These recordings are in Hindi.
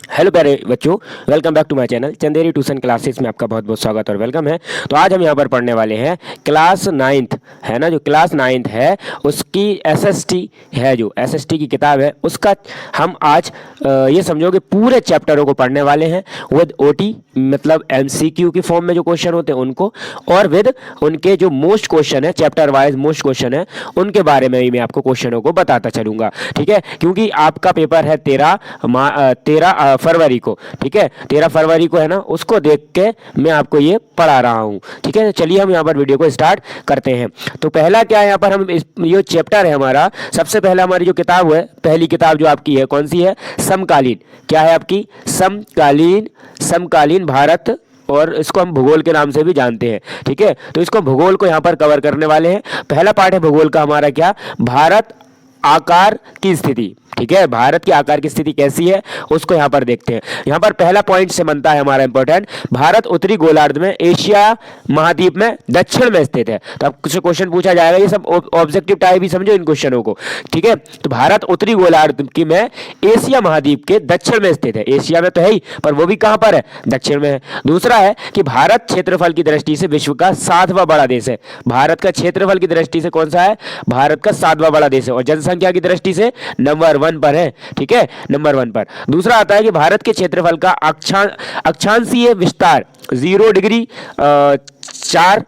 हेलो प्यारे बच्चों, welcome back to my channel Chanderi tuition classes में आपका बहुत बहुत स्वागत और वेलकम है। तो आज हम यहाँ पर पढ़ने वाले हैं क्लास नाइन्थ, है ना। जो क्लास नाइन्थ है उसकी एसएसटी है, जो एसएसटी की किताब है उसका हम आज ये समझो कि पूरे चैप्टरों को पढ़ने वाले हैं विद ओटी, मतलब एमसीक्यू की फॉर्म में जो क्वेश्चन होते हैं उनको, और विद उनके जो मोस्ट क्वेश्चन है, चैप्टर वाइज मोस्ट क्वेश्चन है, उनके बारे में भी मैं आपको क्वेश्चनों को बताता चलूंगा। ठीक है, क्योंकि आपका पेपर है 13 फरवरी को। ठीक है, 13 फरवरी को है ना, उसको देख के मैं आपको ये पढ़ा रहा हूँ। ठीक है, चलिए हम यहाँ पर वीडियो को स्टार्ट करते हैं। तो पहला क्या है यहाँ पर, हम ये चैप्टर है हमारा, सबसे पहला हमारी जो किताब है, पहली किताब जो आपकी है कौन सी है, समकालीन। क्या है आपकी, समकालीन, समकालीन भारत, और इसको हम भूगोल के नाम से भी जानते हैं। ठीक है, तो इसको भूगोल को यहाँ पर कवर करने वाले हैं। पहला पार्ट है भूगोल का हमारा, क्या, भारत आकार की स्थिति। ठीक है, भारत की आकार की स्थिति कैसी है उसको यहाँ पर देखते हैं। यहाँ पर पहला पॉइंट से बनता है हमारा इंपॉर्टेंट, भारत उत्तरी गोलार्ध में एशिया महाद्वीप में दक्षिण में स्थित है। तो अब कुछ क्वेश्चन पूछा जाएगा, ये सब ऑब्जेक्टिव टाइप ही समझो इन क्वेश्चनों को। ठीक है, तो भारत उत्तरी गोलार्ध की में एशिया महाद्वीप के दक्षिण में स्थित है। एशिया में तो है ही, पर वो भी कहां पर है, दक्षिण में है। दूसरा है कि भारत क्षेत्रफल की दृष्टि से विश्व का 7वां बड़ा देश है। भारत का क्षेत्रफल की दृष्टि से कौन सा है, भारत का 7वां बड़ा देश है, और जनसंख्या की दृष्टि से नंबर 1 पर है। ठीक है, नंबर 1 पर। दूसरा आता है कि भारत के क्षेत्रफल का अक्षांशीय विस्तार 0 डिग्री 4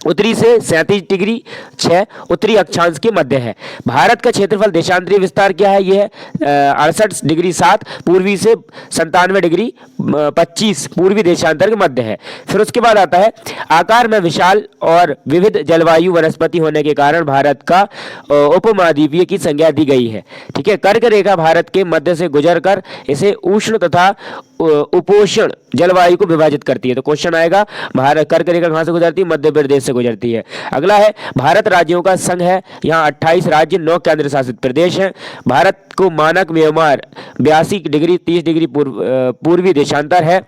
उत्तरी से 37 डिग्री 6 उत्तरी अक्षांश के मध्य है। भारत का क्षेत्रफल देशांतरीय विस्तार क्या है, यह है 68 डिग्री 7 पूर्वी से 97 डिग्री 25 पूर्वी देशांतर के मध्य है। फिर उसके बाद आता है आकार में विशाल और विविध जलवायु वनस्पति होने के कारण भारत का उपमहाद्वीपीय की संज्ञा दी गई है। ठीक है, कर्क रेखा भारत के मध्य से गुजर कर इसे उष्ण तथा उपोष्ण जलवायु को विभाजित करती है। तो क्वेश्चन आएगा, भारत कर्क रेखा कहां से गुजरती है, मध्य प्रदेश से गुजरती है। अगला है भारत राज्यों का संघ है, यहाँ 28 राज्य 9 केंद्र शासित प्रदेश हैं। भारत को मानक व्यवहार 82 डिग्री 30 डिग्री पूर्वी देशांतर है।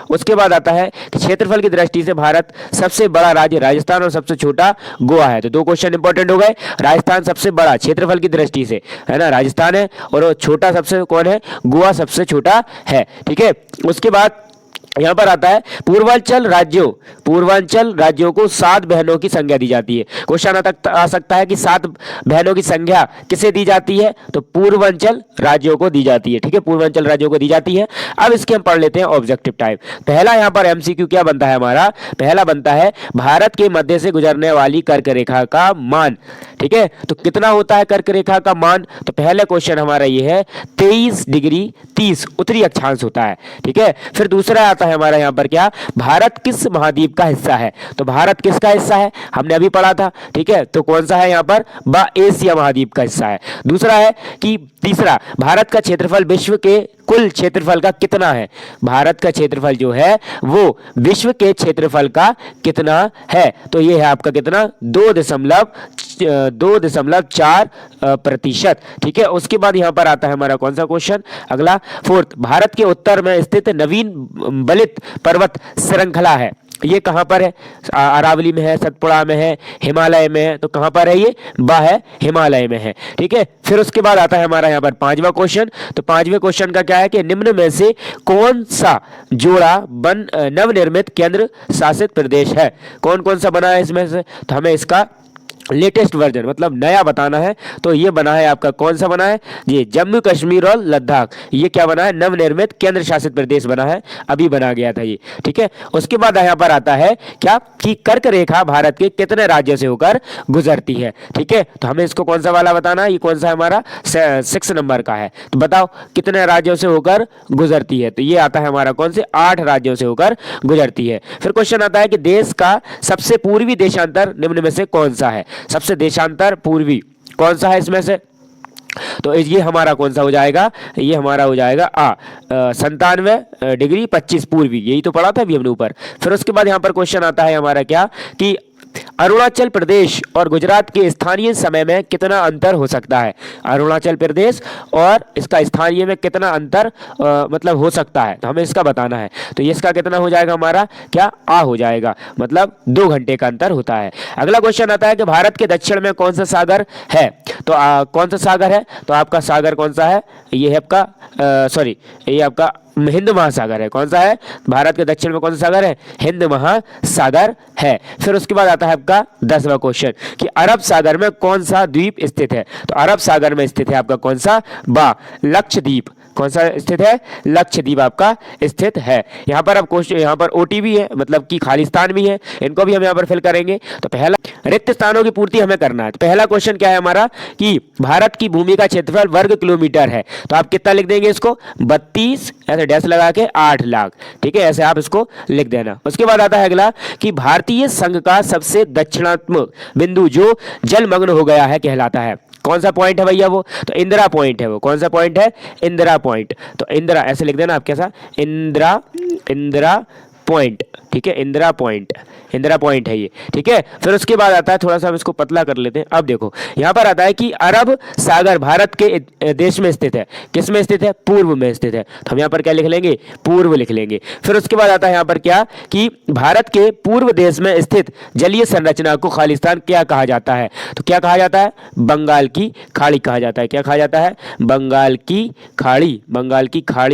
उसके बाद आता है कि क्षेत्रफल की दृष्टि से भारत सबसे बड़ा राज्य राजस्थान और सबसे छोटा गोवा है। तो दो क्वेश्चन इंपॉर्टेंट हो गए, राजस्थान सबसे बड़ा क्षेत्रफल की दृष्टि से, है ना, राजस्थान है, और छोटा सबसे कौन है, गोवा सबसे छोटा है। ठीक है, उसके बाद यहां पर आता है पूर्वांचल राज्यों को 7 बहनों की संख्या दी जाती है। क्वेश्चन आ सकता है कि 7 बहनों की संख्या किसे दी जाती है, तो पूर्वांचल राज्यों को दी जाती है। ठीक है, पूर्वांचल राज्यों को दी जाती है। अब इसके हम पढ़ लेते हैं ऑब्जेक्टिव टाइप। पहला यहां पर एमसीक्यू क्या बनता है हमारा, पहला बनता है भारत के मध्य से गुजरने वाली कर्क रेखा का मान। ठीक है, तो कितना होता है कर्क रेखा का मान, तो पहले क्वेश्चन हमारा ये है 23 डिग्री 30 उत्तरी अक्षांश होता है। ठीक है, फिर दूसरा आता है हमारा यहाँ पर क्या, भारत किस महाद्वीप का हिस्सा है, तो भारत किसका हिस्सा है, हमने अभी पढ़ा था। ठीक है, तो कौन सा है यहाँ पर, एशिया महाद्वीप का हिस्सा है। दूसरा है कि तीसरा, भारत का क्षेत्रफल विश्व के कुल क्षेत्रफल का कितना है, भारत का क्षेत्रफल जो है वो विश्व के क्षेत्रफल का कितना है, तो ये है आपका कितना, 2.4%। ठीक है, उसके बाद यहां पर आता है हमारा कौन सा क्वेश्चन, अगला 4th, भारत के उत्तर में स्थित नवीन बलित पर्वत श्रृंखला है, ये कहां पर है, अरावली में है, सतपुड़ा में है, हिमालय में है, तो कहां पर है ये, है हिमालय में है। ठीक है, फिर उसके बाद आता है हमारा यहां पर 5वां क्वेश्चन। तो 5वें क्वेश्चन का क्या है कि निम्न में से कौन सा जोड़ा नवनिर्मित केंद्र शासित प्रदेश है, कौन कौन सा बना है इसमें से, तो हमें इसका लेटेस्ट वर्जन मतलब नया बताना है। तो ये बना है आपका, कौन सा बना है, ये जम्मू कश्मीर और लद्दाख, ये क्या बना है, नवनिर्मित केंद्र शासित प्रदेश बना है, अभी बना गया था ये। ठीक है, उसके बाद यहाँ पर आता है क्या कि कर्क रेखा भारत के कितने राज्यों से होकर गुजरती है। ठीक है, तो हमें इसको कौन सा वाला बताना है, ये कौन सा हमारा 6 नंबर का है। तो बताओ कितने राज्यों से होकर गुजरती है, तो ये आता है हमारा कौन से, 8 राज्यों से होकर गुजरती है। फिर क्वेश्चन आता है कि देश का सबसे पूर्वी देशांतर निम्न में से कौन सा है, सबसे देशांतर पूर्वी कौन सा है इसमें से, तो ये हमारा कौन सा हो जाएगा, ये हमारा हो जाएगा 97 डिग्री 25 पूर्वी, यही तो पढ़ा था अभी हमने ऊपर। फिर उसके बाद यहाँ पर क्वेश्चन आता है हमारा क्या कि अरुणाचल प्रदेश और गुजरात के स्थानीय समय में कितना अंतर हो सकता है, अरुणाचल प्रदेश और इसका स्थानीय में कितना अंतर मतलब हो सकता है, तो हमें इसका बताना है। तो ये इसका कितना हो जाएगा हमारा, क्या, हो जाएगा, मतलब 2 घंटे का अंतर होता है। अगला क्वेश्चन आता है कि भारत के दक्षिण में कौन सा सागर है, तो कौन सा सागर है, तो आपका सागर कौन सा है, ये है आपका ये आपका हिंद महासागर है। कौन सा है? भारत के दक्षिण में कौन सा सागर है? हिंद महासागर है। फिर उसके बाद आता है आपका 10वां क्वेश्चन कि अरब सागर में कौन सा द्वीप स्थित है? तो अरब सागर में स्थित है आपका कौन सा? लक्षद्वीप। कौन सा स्थित है? लक्षद्वीप आपका स्थित है। यहाँ पर अब क्वेश्चन, यहाँ पर ओटी भी है, मतलब कि खालिस्तान भी है, इनको भी हम यहाँ पर फिल करेंगे। तो पहला रिक्त स्थानों की पूर्ति हमें करना है। तो पहला क्वेश्चन क्या है हमारा कि भारत की भूमि का क्षेत्रफल वर्ग किलोमीटर है। तो आप कितना लिख देंगे इसको? 32 ऐसे डैश लगा के 8 लाख। ठीक है, ऐसे आप इसको लिख देना। उसके बाद आता है अगला कि भारतीय संघ का सबसे दक्षिणात्मक बिंदु जो जलमग्न हो गया है कहलाता है। कौन सा पॉइंट है भैया? वो तो इंदिरा पॉइंट है। वो कौन सा पॉइंट है? इंदिरा पॉइंट। तो इंदिरा ऐसे लिख देना आप, कैसा? इंदिरा पॉइंट। ठीक है, इंदिरा पॉइंट है ये। ठीक है, फिर उसके बाद आता है, थोड़ा सा हम इसको पतला कर लेते हैं। अब देखो यहाँ पर आता है कि अरब सागर भारत के देश में स्थित है। किस में स्थित है? पूर्व में स्थित है। तो हम यहाँ पर क्या लिख लेंगे? पूर्व लिख लेंगे। फिर उसके बाद आता है यहाँ पर क्या कि भारत के पूर्व देश में स्थित जलीय संरचना को खालिस्तान क्या कहा जाता है? तो क्या कहा जाता है? बंगाल की खाड़ी कहा जाता है। क्या कहा जाता है? बंगाल की खाड़ी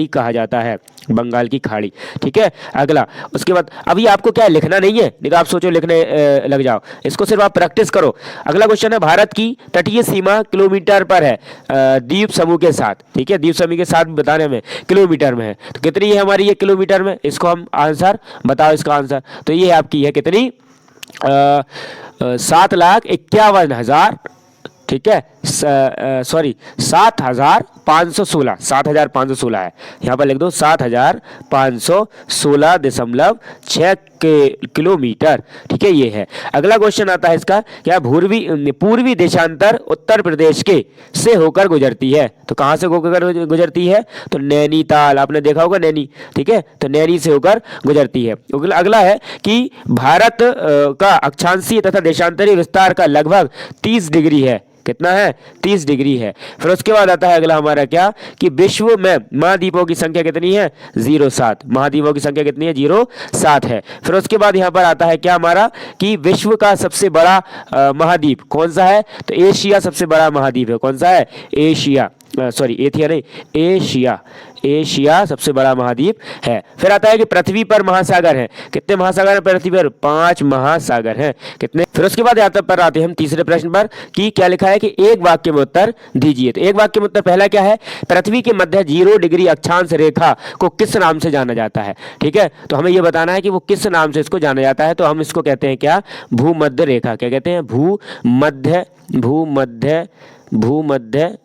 कहा जाता है, बंगाल की खाड़ी। ठीक है, अगला उसके बाद अभी आपको क्या लिखना नहीं है, नहीं तो आप सोचो लिखने लग जाओ, इसको सिर्फ आप प्रैक्टिस करो। अगला क्वेश्चन है भारत की तटीय सीमा किलोमीटर पर है द्वीप समूह के साथ। ठीक है, द्वीप समूह के साथ बताने में किलोमीटर में है। तो कितनी है हमारी ये किलोमीटर में? इसको हम आंसर बताओ, इसका आंसर। तो ये आपकी है कितनी? 7,51,000। ठीक है, सॉरी 7,516 है। यहाँ पर लिख दो 7,516.6 किलोमीटर। ठीक है, ये है। अगला क्वेश्चन आता है इसका क्या पूर्वी देशांतर उत्तर प्रदेश के से होकर गुजरती है। तो कहाँ से होकर गुजरती है? तो नैनीताल, आपने देखा होगा नैनी। ठीक है, तो नैनी से होकर गुजरती है। अगला है कि भारत का अक्षांशीय तथा देशांतरीय विस्तार का लगभग 30 डिग्री है। कितना है? 30 डिग्री है। फिर उसके बाद आता है अगला हमारा क्या कि विश्व में महाद्वीपों की संख्या कितनी है? 07। महाद्वीपों की संख्या कितनी है? 07 है। फिर उसके बाद यहाँ पर आता है क्या हमारा कि विश्व का सबसे बड़ा महाद्वीप कौन सा है? तो एशिया सबसे बड़ा महाद्वीप है। कौन सा है? एशिया, सॉरी एथिया नहीं, एशिया सबसे बड़ा महाद्वीप है। फिर आता है कि पृथ्वी पर महासागर हैं। कितने महासागर हैं पृथ्वी पर? 5 महासागर हैं। कितने? फिर उसके बाद यहाँ पर आते हैं हम तीसरे प्रश्न पर कि क्या लिखा है कि एक वाक्य में उत्तर दीजिए। तो एक वाक्य में उत्तर पहला क्या है? पृथ्वी के मध्य 0 डिग्री अक्षांश रेखा को किस नाम से जाना जाता है? ठीक है, तो हमें यह बताना है कि वो किस नाम से इसको जाना जाता है। तो हम इसको कहते हैं क्या? भूमध्य रेखा। क्या कहते हैं? भूमध्य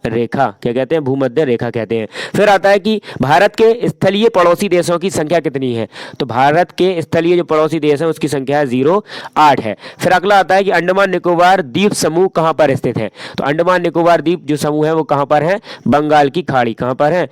रेखा। क्या कहते हैं? भूमध्य रेखा कहते हैं। फिर आता है कि भारत के स्थलीय पड़ोसी देशों की संख्या कितनी है? तो भारत के स्थलीय जो पड़ोसी देश है उसकी संख्या है 08 है। फिर अगला आता है कि अंडमान निकोबार द्वीप समूह कहाँ पर स्थित है? तो अंडमान निकोबार द्वीप जो समूह है वो कहाँ पर है? बंगाल की खाड़ी। कहाँ पर है?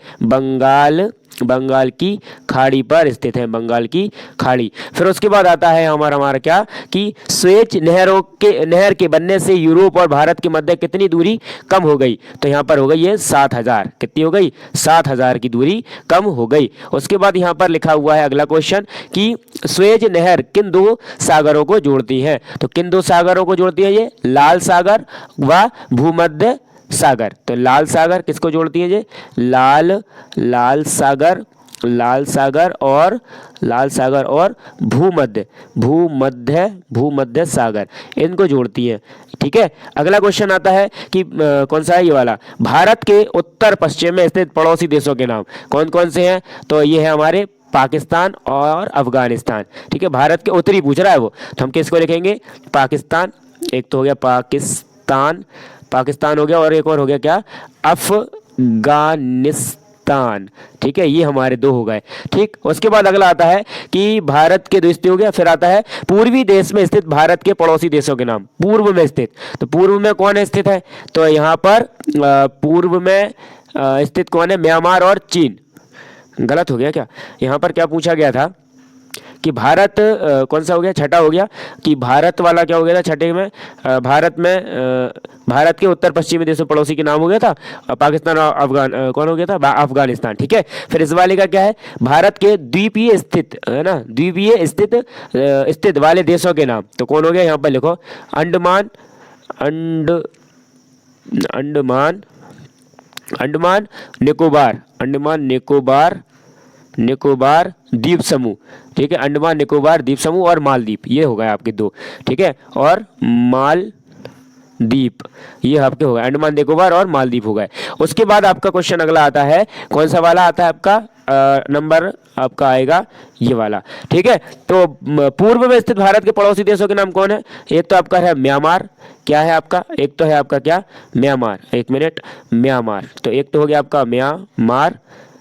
बंगाल की खाड़ी पर स्थित है, बंगाल की खाड़ी। फिर उसके बाद आता है हमारा क्या कि स्वेज नहर के बनने से यूरोप और भारत के मध्य कितनी दूरी कम हो गई? तो यहाँ पर हो गई है 7,000। कितनी हो गई? 7,000 की दूरी कम हो गई। उसके बाद यहाँ पर लिखा हुआ है अगला क्वेश्चन कि स्वेज नहर किन 2 सागरों को जोड़ती है? तो किन 2 सागरों को जोड़ती है? ये लाल सागर व भूमध्य सागर। तो लाल सागर किसको जोड़ती है? ये लाल सागर और भूमध्य सागर, इनको जोड़ती है। ठीक है, अगला क्वेश्चन आता है कि कौन सा है? ये वाला। भारत के उत्तर पश्चिम में स्थित पड़ोसी देशों के नाम कौन कौन से हैं? तो ये है हमारे पाकिस्तान और अफगानिस्तान। ठीक है, भारत के उत्तरी पूछ रहा है वो, तो हम किसको लिखेंगे? पाकिस्तान। एक तो हो गया पाकिस्तान हो गया, और एक और हो गया क्या? अफगानिस्तान। ठीक है, ये हमारे 2 हो गए। ठीक, उसके बाद अगला आता है कि भारत के 2 हो गया। फिर आता है पूर्वी देश में स्थित भारत के पड़ोसी देशों के नाम। पूर्व में स्थित, तो पूर्व में कौन स्थित है? तो यहाँ पर पूर्व में स्थित कौन है? म्यांमार और चीन। गलत हो गया क्या? यहाँ पर क्या पूछा गया था कि भारत कौन सा हो गया? छठा हो गया कि भारत वाला क्या हो गया था छठे में? भारत के उत्तर पश्चिमी देशों पड़ोसी के नाम हो गया था पाकिस्तान और कौन हो गया था? अफगानिस्तान। ठीक है, फिर इस वाले का क्या है? भारत के द्वीपीय स्थित है ना, द्वीपीय स्थित वाले देशों के नाम। तो कौन हो गया? यहाँ पर लिखो अंडमान निकोबार निकोबार द्वीप समूह, ठीक है, अंडमान निकोबार द्वीप समूह और मालदीप, ये हो गए आपके दो, ठीक है, और मालदीप, ये आपके हो गए, अंडमान निकोबार और मालदीप हो गए। उसके बाद आपका क्वेश्चन अगला आता है, कौन सा वाला आता है आपका, नंबर आपका आएगा ये वाला, ठीक है। तो पूर्व में स्थित भारत के पड़ोसी देशों के नाम कौन है? एक तो आपका है म्यांमार, क्या है आपका, एक तो है आपका क्या, म्यांमार, एक मिनट, म्यांमार, तो एक तो हो गया आपका म्यांमार,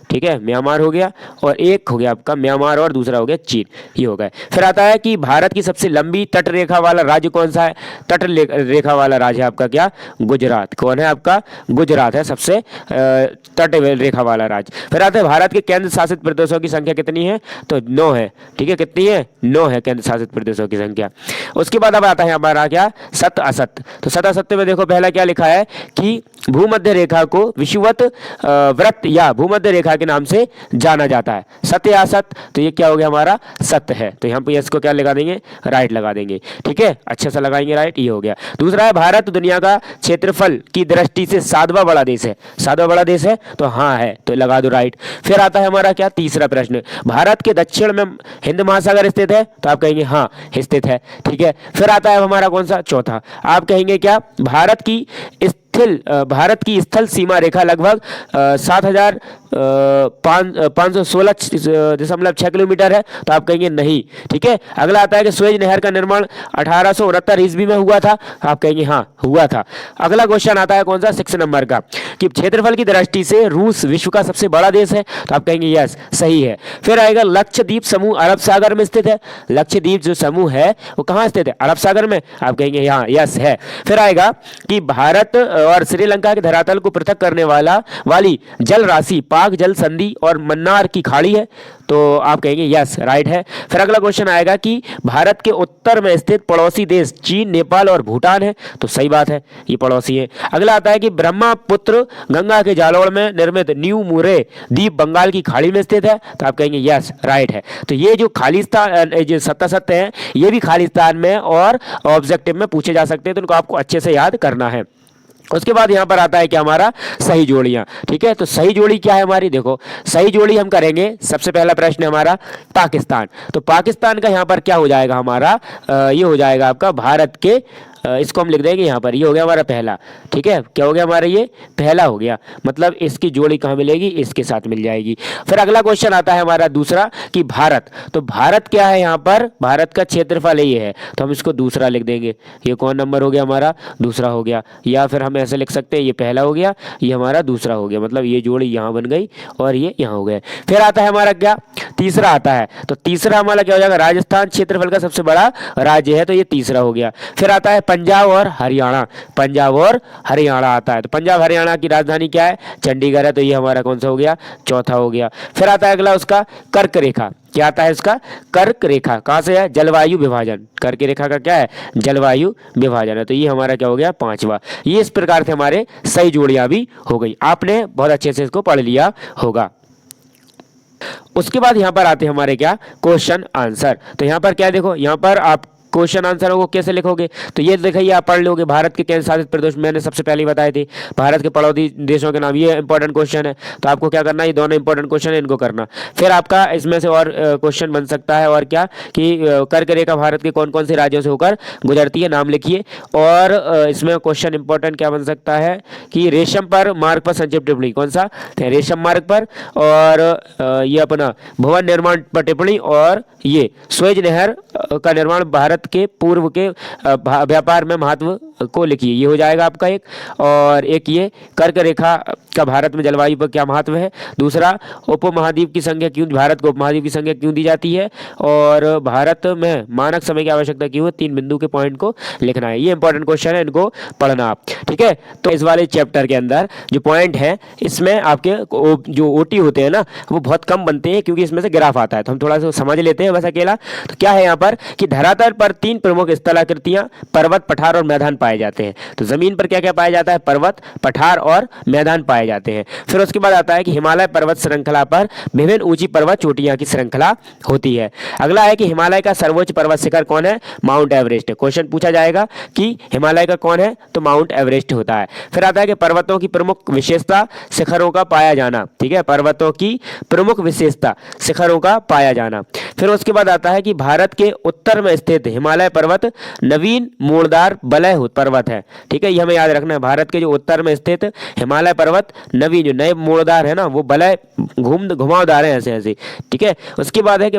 ठीक है, म्यांमार हो गया, और एक हो गया आपका म्यांमार और दूसरा हो गया चीन, ये हो गए। फिर आता है कि भारत की सबसे लंबी तट रेखा वाला राज्य कौन सा है? तट रेखा वाला राज्य है आपका क्या, गुजरात। कौन है आपका, गुजरात है सबसे तट रेखा वाला राज्य। फिर आता है भारत के केंद्र शासित प्रदेशों की संख्या कितनी है? तो 9 है, ठीक है, कितनी है? 9 है केंद्र शासित प्रदेशों की संख्या। उसके बाद अब आता है हमारा क्या, सत असत। तो सत असत्य में देखो पहला क्या लिखा है कि भूमध्य रेखा को विषुवत वृत्त या भूमध्य रेखा के नाम से जाना जाता है, सत्य या असत, तो ये क्या हो गया हमारा, सत्य है। तो यहाँ पे इसको क्या लगा देंगे, राइट लगा देंगे, ठीक है, अच्छे से लगाएंगे राइट, ये हो गया। दूसरा है भारत दुनिया का क्षेत्रफल की दृष्टि से 7वां बड़ा देश है, 7वां बड़ा देश है, तो हाँ है, तो लगा दो राइट। फिर आता है हमारा क्या, तीसरा प्रश्न, भारत के दक्षिण में हिंद महासागर स्थित है, तो आप कहेंगे हाँ स्थित है, ठीक है। फिर आता है हमारा कौन सा, चौथा, आप कहेंगे क्या, भारत की स्थल सीमा रेखा लगभग 7,516.6 किलोमीटर है, तो आप कहेंगे नहीं, ठीक है। अगला आता है कि स्वेज नहर का निर्माण 1869 ईस्वी में हुआ था, आप कहेंगे हाँ हुआ था। अगला क्वेश्चन आता है कौन सा, 6 नंबर का, कि क्षेत्रफल की दृष्टि से रूस विश्व का सबसे बड़ा देश है, तो आप कहेंगे यस सही है। फिर आएगा लक्षद्वीप समूह अरब सागर में स्थित है, लक्षद्वीप जो समूह है वो कहाँ स्थित है, अरब सागर में, आप कहेंगे यहाँ यस है। फिर आएगा कि भारत और श्रीलंका के धरातल को पृथक करने वाली जल राशि पाक जल संधि और मन्नार की खाड़ी है, तो आप कहेंगे यस राइट है। फिर अगला क्वेश्चन आएगा कि भारत के उत्तर में स्थित पड़ोसी देश चीन, नेपाल और भूटान है, तो सही बात है, ये पड़ोसी है। अगला आता है कि ब्रह्मपुत्र गंगा के जालोर में निर्मित न्यू मुरे द्वीप बंगाल की खाड़ी में स्थित है, तो आप कहेंगे यस राइट है। तो ये जो खालिस्तान जो सत्य है ये भी खालिस्तान में और ऑब्जेक्टिव में पूछे जा सकते हैं, तो उनको आपको अच्छे से याद करना है। उसके बाद यहां पर आता है कि हमारा सही जोड़ियां, ठीक है। तो सही जोड़ी क्या है हमारी, देखो सही जोड़ी हम करेंगे, सबसे पहला प्रश्न है हमारा पाकिस्तान, तो पाकिस्तान का यहां पर क्या हो जाएगा हमारा, ये हो जाएगा आपका भारत के, इसको हम लिख देंगे यहाँ पर, ये हो गया हमारा पहला, ठीक है, क्या हो गया हमारा, ये पहला हो गया, मतलब इसकी जोड़ी कहाँ मिलेगी, इसके साथ मिल जाएगी। फिर अगला क्वेश्चन आता है हमारा दूसरा कि भारत, तो भारत क्या है यहाँ पर, भारत का क्षेत्रफल ये है, तो हम इसको दूसरा लिख देंगे, ये कौन नंबर हो गया हमारा, दूसरा हो गया। या फिर हम ऐसे लिख सकते हैं, ये पहला हो गया, ये हमारा दूसरा हो गया, मतलब ये जोड़ी यहाँ बन गई और ये यहाँ हो गए। फिर आता है हमारा क्या, तीसरा आता है, तो तीसरा हमारा क्या हो जाएगा, राजस्थान क्षेत्रफल का सबसे बड़ा राज्य है, तो ये तीसरा हो गया। फिर आता है पंजाब और हरियाणा, पंजाब और हरियाणा आता है, तो पंजाब हरियाणा की राजधानी क्या है, चंडीगढ़ है, तो ये हमारा कौन सा हो गया, चौथा हो गया। फिर आता है अगला उसका कर्क रेखा, क्या आता है इसका, कर्क रेखा कहाँ से है, जलवायु विभाजन, कर्क रेखा का क्या है, जलवायु विभाजन है, तो ये हमारा क्या हो गया, पांचवा। ये इस प्रकार से हमारे सही जोड़ियां भी हो गई, आपने बहुत अच्छे से इसको पढ़ लिया होगा। उसके बाद यहां पर आते हैं हमारे क्या, क्वेश्चन आंसर। तो यहां पर क्या देखो, यहां पर आप क्वेश्चन आंसर को कैसे लिखोगे, तो ये देखिए आप पढ़ लोगे, भारत के केंद्र शासित प्रदेश मैंने सबसे पहले बताए थे, भारत के पड़ोसी देशों के नाम, ये इंपॉर्टेंट क्वेश्चन है, तो आपको क्या करना है, ये दोनों इंपॉर्टेंट क्वेश्चन है, इनको करना। फिर आपका इसमें से और क्वेश्चन बन सकता है, और क्या कि कर्क रेखा भारत के कौन कौन से राज्यों से होकर गुजरती है, नाम लिखिए। और इसमें क्वेश्चन इंपॉर्टेंट क्या बन सकता है कि रेशम पर मार्ग पर संक्षिप्त टिप्पणी, कौन सा, रेशम मार्ग पर, और ये अपना भवन निर्माण पर टिप्पणी, और ये स्वेज नहर का निर्माण भारत के पूर्व के व्यापार में महत्व को लिखिए, ये हो जाएगा आपका एक। और एक ये कर्क रेखा का भारत में जलवायु पर क्या महत्व है, दूसरा उपमहाद्वीप की संख्या क्यों, भारत को उपमहाद्वीप की संख्या क्यों दी जाती है, और भारत में मानक समय की आवश्यकता क्यों है, 3 बिंदु के पॉइंट को लिखना है। ये इंपॉर्टेंट क्वेश्चन है, इनको पढ़ना आप, ठीक है। तो इस वाले चैप्टर के अंदर जो पॉइंट है, इसमें आपके जो ओटी होते हैं ना, वो बहुत कम बनते हैं, क्योंकि इसमें से ग्राफ आता है, तो हम थोड़ा सा समझ लेते हैं बस अकेला। तो क्या है यहाँ पर कि धरातल पर 3 प्रमुख स्थलाकृतियां, पर्वत, पठार और मैदान पाए पाए जाते हैं। तो जमीन पर क्या क्या पाया जाता है? पर्वत, पठार और मैदान पाए जाते हैं। फिर उसके बाद आता है कि हिमालय पर्वत श्रृंखला पर विभिन्न ऊंची पर्वत चोटियां की श्रृंखला होती है। अगला है कि हिमालय का सर्वोच्च पर्वत शिखर कौन है? Mount Everest. क्वेश्चन पूछा जाएगा कि हिमालय का कौन है, तो माउंट एवरेस्ट होता है। फिर आता है कि पर्वतों की प्रमुख विशेषता शिखरों का पाया जाना। ठीक है, पर्वतों की प्रमुख विशेषता शिखरों का पाया जाना। फिर उसके बाद आता है कि भारत के उत्तर में स्थित हिमालय पर्वत नवीन मोड़दार बलय पर्वत है। ठीक है, ये हमें याद रखना है। भारत के जो उत्तर में स्थित हिमालय पर्वत नवीन, जो नए मोड़दार है ना, वो बलय घुमावदार है ऐसे ऐसे। ठीक है, उसके बाद है कि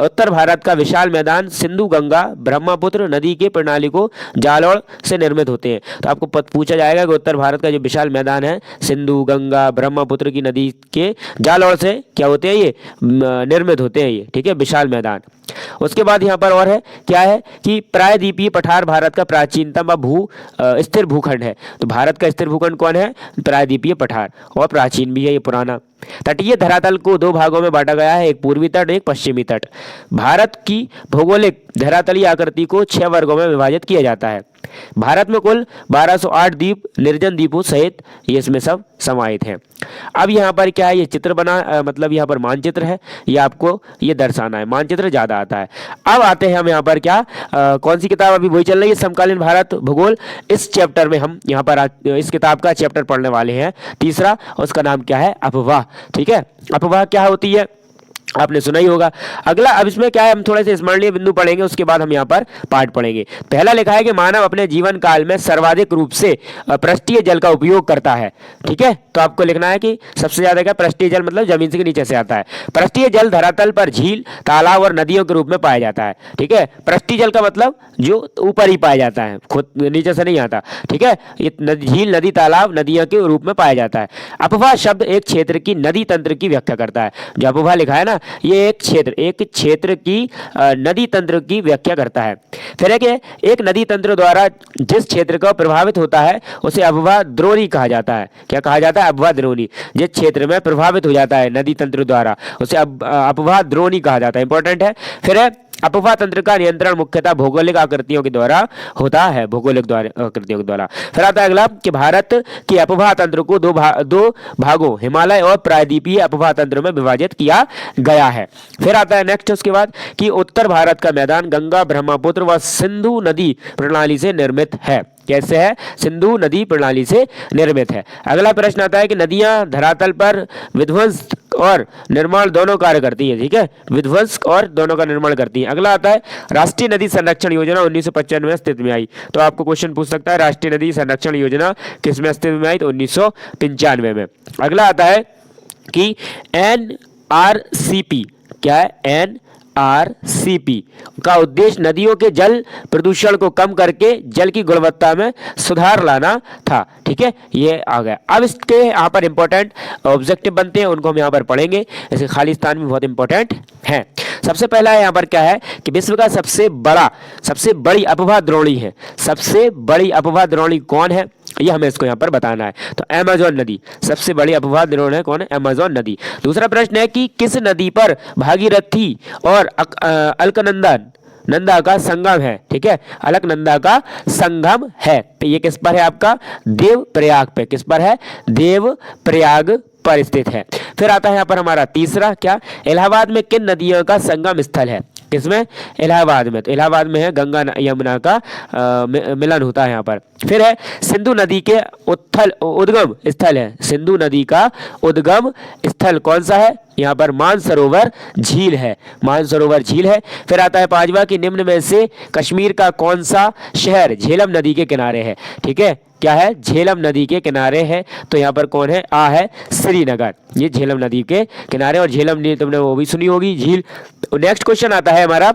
उत्तर भारत का विशाल मैदान सिंधु गंगा ब्रह्मपुत्र नदी के प्रणाली को जालौर से निर्मित होते हैं। तो आपको पूछा जाएगा कि उत्तर भारत का जो विशाल मैदान है सिंधु गंगा ब्रह्मपुत्र की नदी के जालौर से क्या होते हैं? ये निर्मित होते हैं ये। ठीक है, विशाल मैदान। उसके बाद यहाँ पर और है क्या है कि प्रायद्वीपीय पठार भारत का प्राचीनतम स्थिर भूखंड है। तो भारत का स्थिर भूखंड कौन है? प्रायद्वीपीय पठार, और प्राचीन भी है ये, पुराना। तटीय धरातल को दो भागों में बांटा गया है, एक पूर्वी तट एक पश्चिमी तट। भारत की भौगोलिक धरातलीय आकृति को 6 वर्गों में विभाजित किया जाता है। भारत में कुल 1208 द्वीप निर्जन द्वीपों सहित ये इसमें सब समाहित हैं। अब यहाँ पर क्या है, ये चित्र बना मतलब यहाँ पर मानचित्र है, ये आपको ये दर्शाना है, मानचित्र ज्यादा आता है। अब आते हैं हम यहाँ पर क्या कौन सी किताब अभी वही चल रही है, समकालीन भारत भूगोल। इस चैप्टर में हम यहाँ पर इस किताब का चैप्टर पढ़ने वाले हैं तीसरा, उसका नाम क्या है? अफवाह। ठीक है, अफवाह क्या होती है आपने सुना ही होगा। अगला अब इसमें क्या है, हम थोड़े से स्मरणीय बिंदु पढ़ेंगे, उसके बाद हम यहाँ पर पाठ पढ़ेंगे। पहला लिखा है कि मानव अपने जीवन काल में सर्वाधिक रूप से पृष्ठीय जल का उपयोग करता है। ठीक है, तो आपको लिखना है कि सबसे ज्यादा क्या? पृष्ठीय जल मतलब जमीन से नीचे से आता है। पृष्ठीय जल धरातल पर झील तालाब और नदियों के रूप में पाया जाता है। ठीक है, पृष्ठीय जल का मतलब जो ऊपर ही पाया जाता है, खुद नीचे से नहीं आता। ठीक है, ये झील नदी तालाब नदियों के रूप में पाया जाता है। अफवाह शब्द एक क्षेत्र की नदी तंत्र की व्याख्या करता है। जो अफवाह लिखा है ना, ये एक क्षेत्र की नदी तंत्र की व्याख्या करता है। फिर है कि एक नदी तंत्र द्वारा जिस क्षेत्र का प्रभावित होता है उसे अफवाह द्रोणी कहा जाता है। क्या कहा जाता है? अफवाह द्रोणी। जिस क्षेत्र में प्रभावित हो जाता है नदी तंत्र द्वारा उसे अफवाह द्रोणी कहा जाता है। इंपॉर्टेंट है। फिर है अफवाह तंत्र का नियंत्रण मुख्यतः भौगोलिक आकृतियों के द्वारा होता है, भौगोलिक आकृतियों के द्वारा। फिर आता है अगला कि भारत के अफवाह तंत्र को दो भागों हिमालय और प्रायद्वीपीय अफवाह तंत्र में विभाजित किया गया है। फिर आता है नेक्स्ट उसके बाद कि उत्तर भारत का मैदान गंगा ब्रह्मपुत्र व सिंधु नदी प्रणाली से निर्मित है। कैसे है? सिंधु नदी प्रणाली से निर्मित है। अगला प्रश्न आता है कि नदियां धरातल पर विध्वंस और निर्माण दोनों कार्य करती है। ठीक है, विध्वंस और दोनों का निर्माण करती है। अगला आता है राष्ट्रीय नदी संरक्षण योजना 1995 में अस्तित्व में आई। तो आपको क्वेश्चन पूछ सकता है राष्ट्रीय नदी संरक्षण योजना किस में अस्तित्व में आई? तो 1995 में। अगला आता है कि NRCP क्या है? NRCP का उद्देश्य नदियों के जल प्रदूषण को कम करके जल की गुणवत्ता में सुधार लाना था। ठीक है, ये आ गया। अब इसके यहाँ पर इंपॉर्टेंट ऑब्जेक्टिव बनते हैं, उनको हम यहाँ पर पढ़ेंगे। इसके खालिस्तान भी बहुत इंपॉर्टेंट है। सबसे पहला यहाँ पर क्या है कि विश्व का सबसे बड़ी अफवाह द्रोणी है। सबसे बड़ी अफवाह द्रोणी कौन है, ये हमें इसको यहाँ पर बताना है। तो अमेज़न नदी सबसे बड़ी अफवाह द्रोणी है। कौन है? अमेज़न नदी। दूसरा प्रश्न है कि किस नदी पर भागीरथी और अलकनंदा का संगम है। ठीक है, अलकनंदा का संगम है। तो ये किस पर है? आपका देवप्रयाग पे। किस पर है? देवप्रयाग पर स्थित है। फिर आता है यहाँ पर हमारा तीसरा क्या? इलाहाबाद में किन नदियों का संगम स्थल है? किसमें? इलाहाबाद में। तो इलाहाबाद में है गंगा यमुना का मिलन होता है यहाँ पर। फिर है सिंधु नदी के उद्गम स्थल है। सिंधु नदी का उद्गम स्थल कौन सा है? यहाँ पर मानसरोवर झील है। मानसरोवर झील है। फिर आता है पांचवा कि निम्न में से कश्मीर का कौन सा शहर झेलम नदी के किनारे है? ठीक है, क्या है? झेलम नदी के किनारे है। तो यहाँ पर कौन है? आ है श्रीनगर। ये झेलम नदी के किनारे, और झेलम नदी तुमने वो भी सुनी होगी झील। नेक्स्ट क्वेश्चन आता है हमारा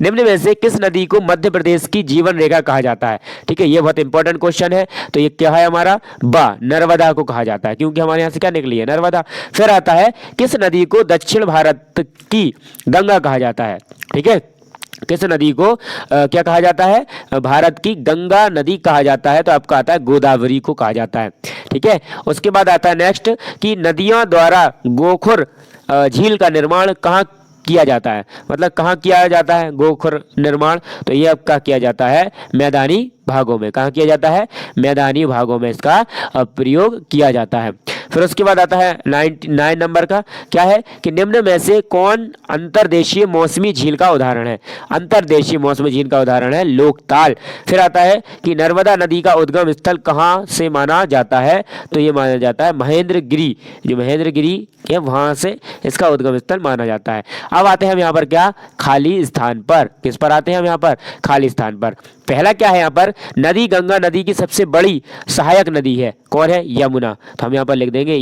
निम्न में से किस नदी को मध्य प्रदेश की जीवन रेखा कहा जाता है? ठीक है, ये बहुत इंपॉर्टेंट क्वेश्चन है। तो ये क्या है हमारा? नर्मदा को कहा जाता है, क्योंकि हमारे यहाँ से क्या निकली है? नर्मदा। फिर आता है किस नदी को दक्षिण भारत की गंगा कहा जाता है? ठीक है, किस नदी को क्या कहा जाता है? भारत की गंगा नदी कहा जाता है। तो आपका आता है गोदावरी को कहा जाता है। ठीक है, उसके बाद आता है नेक्स्ट कि नदियों द्वारा गोखुर झील का निर्माण कहाँ किया जाता है, मतलब कहाँ किया जाता है गोखर निर्माण, तो ये आपका किया जाता है मैदानी भागों में। कहाँ किया जाता है? मैदानी भागों में इसका प्रयोग किया जाता है। फिर उसके बाद आता है 9 नंबर का, क्या है कि निम्न में से कौन अंतर्देशीय मौसमी झील का उदाहरण है? अंतर्देशीय मौसमी झील का उदाहरण है लोकताल। फिर आता है कि नर्मदा नदी का उद्गम स्थल कहाँ से माना जाता है? तो ये माना जाता है महेंद्रगिरी, जो महेंद्रगिरी है वहां से इसका उद्गम स्थल माना जाता है। अब आते हैं हम यहाँ पर क्या, खाली स्थान पर। किस पर आते हैं हम यहाँ पर? खाली स्थान पर। पहला क्या है यहाँ पर? नदी गंगा नदी की सबसे बड़ी सहायक नदी है, कौन है? यमुना। तो हम यहाँ पर लिख देंगे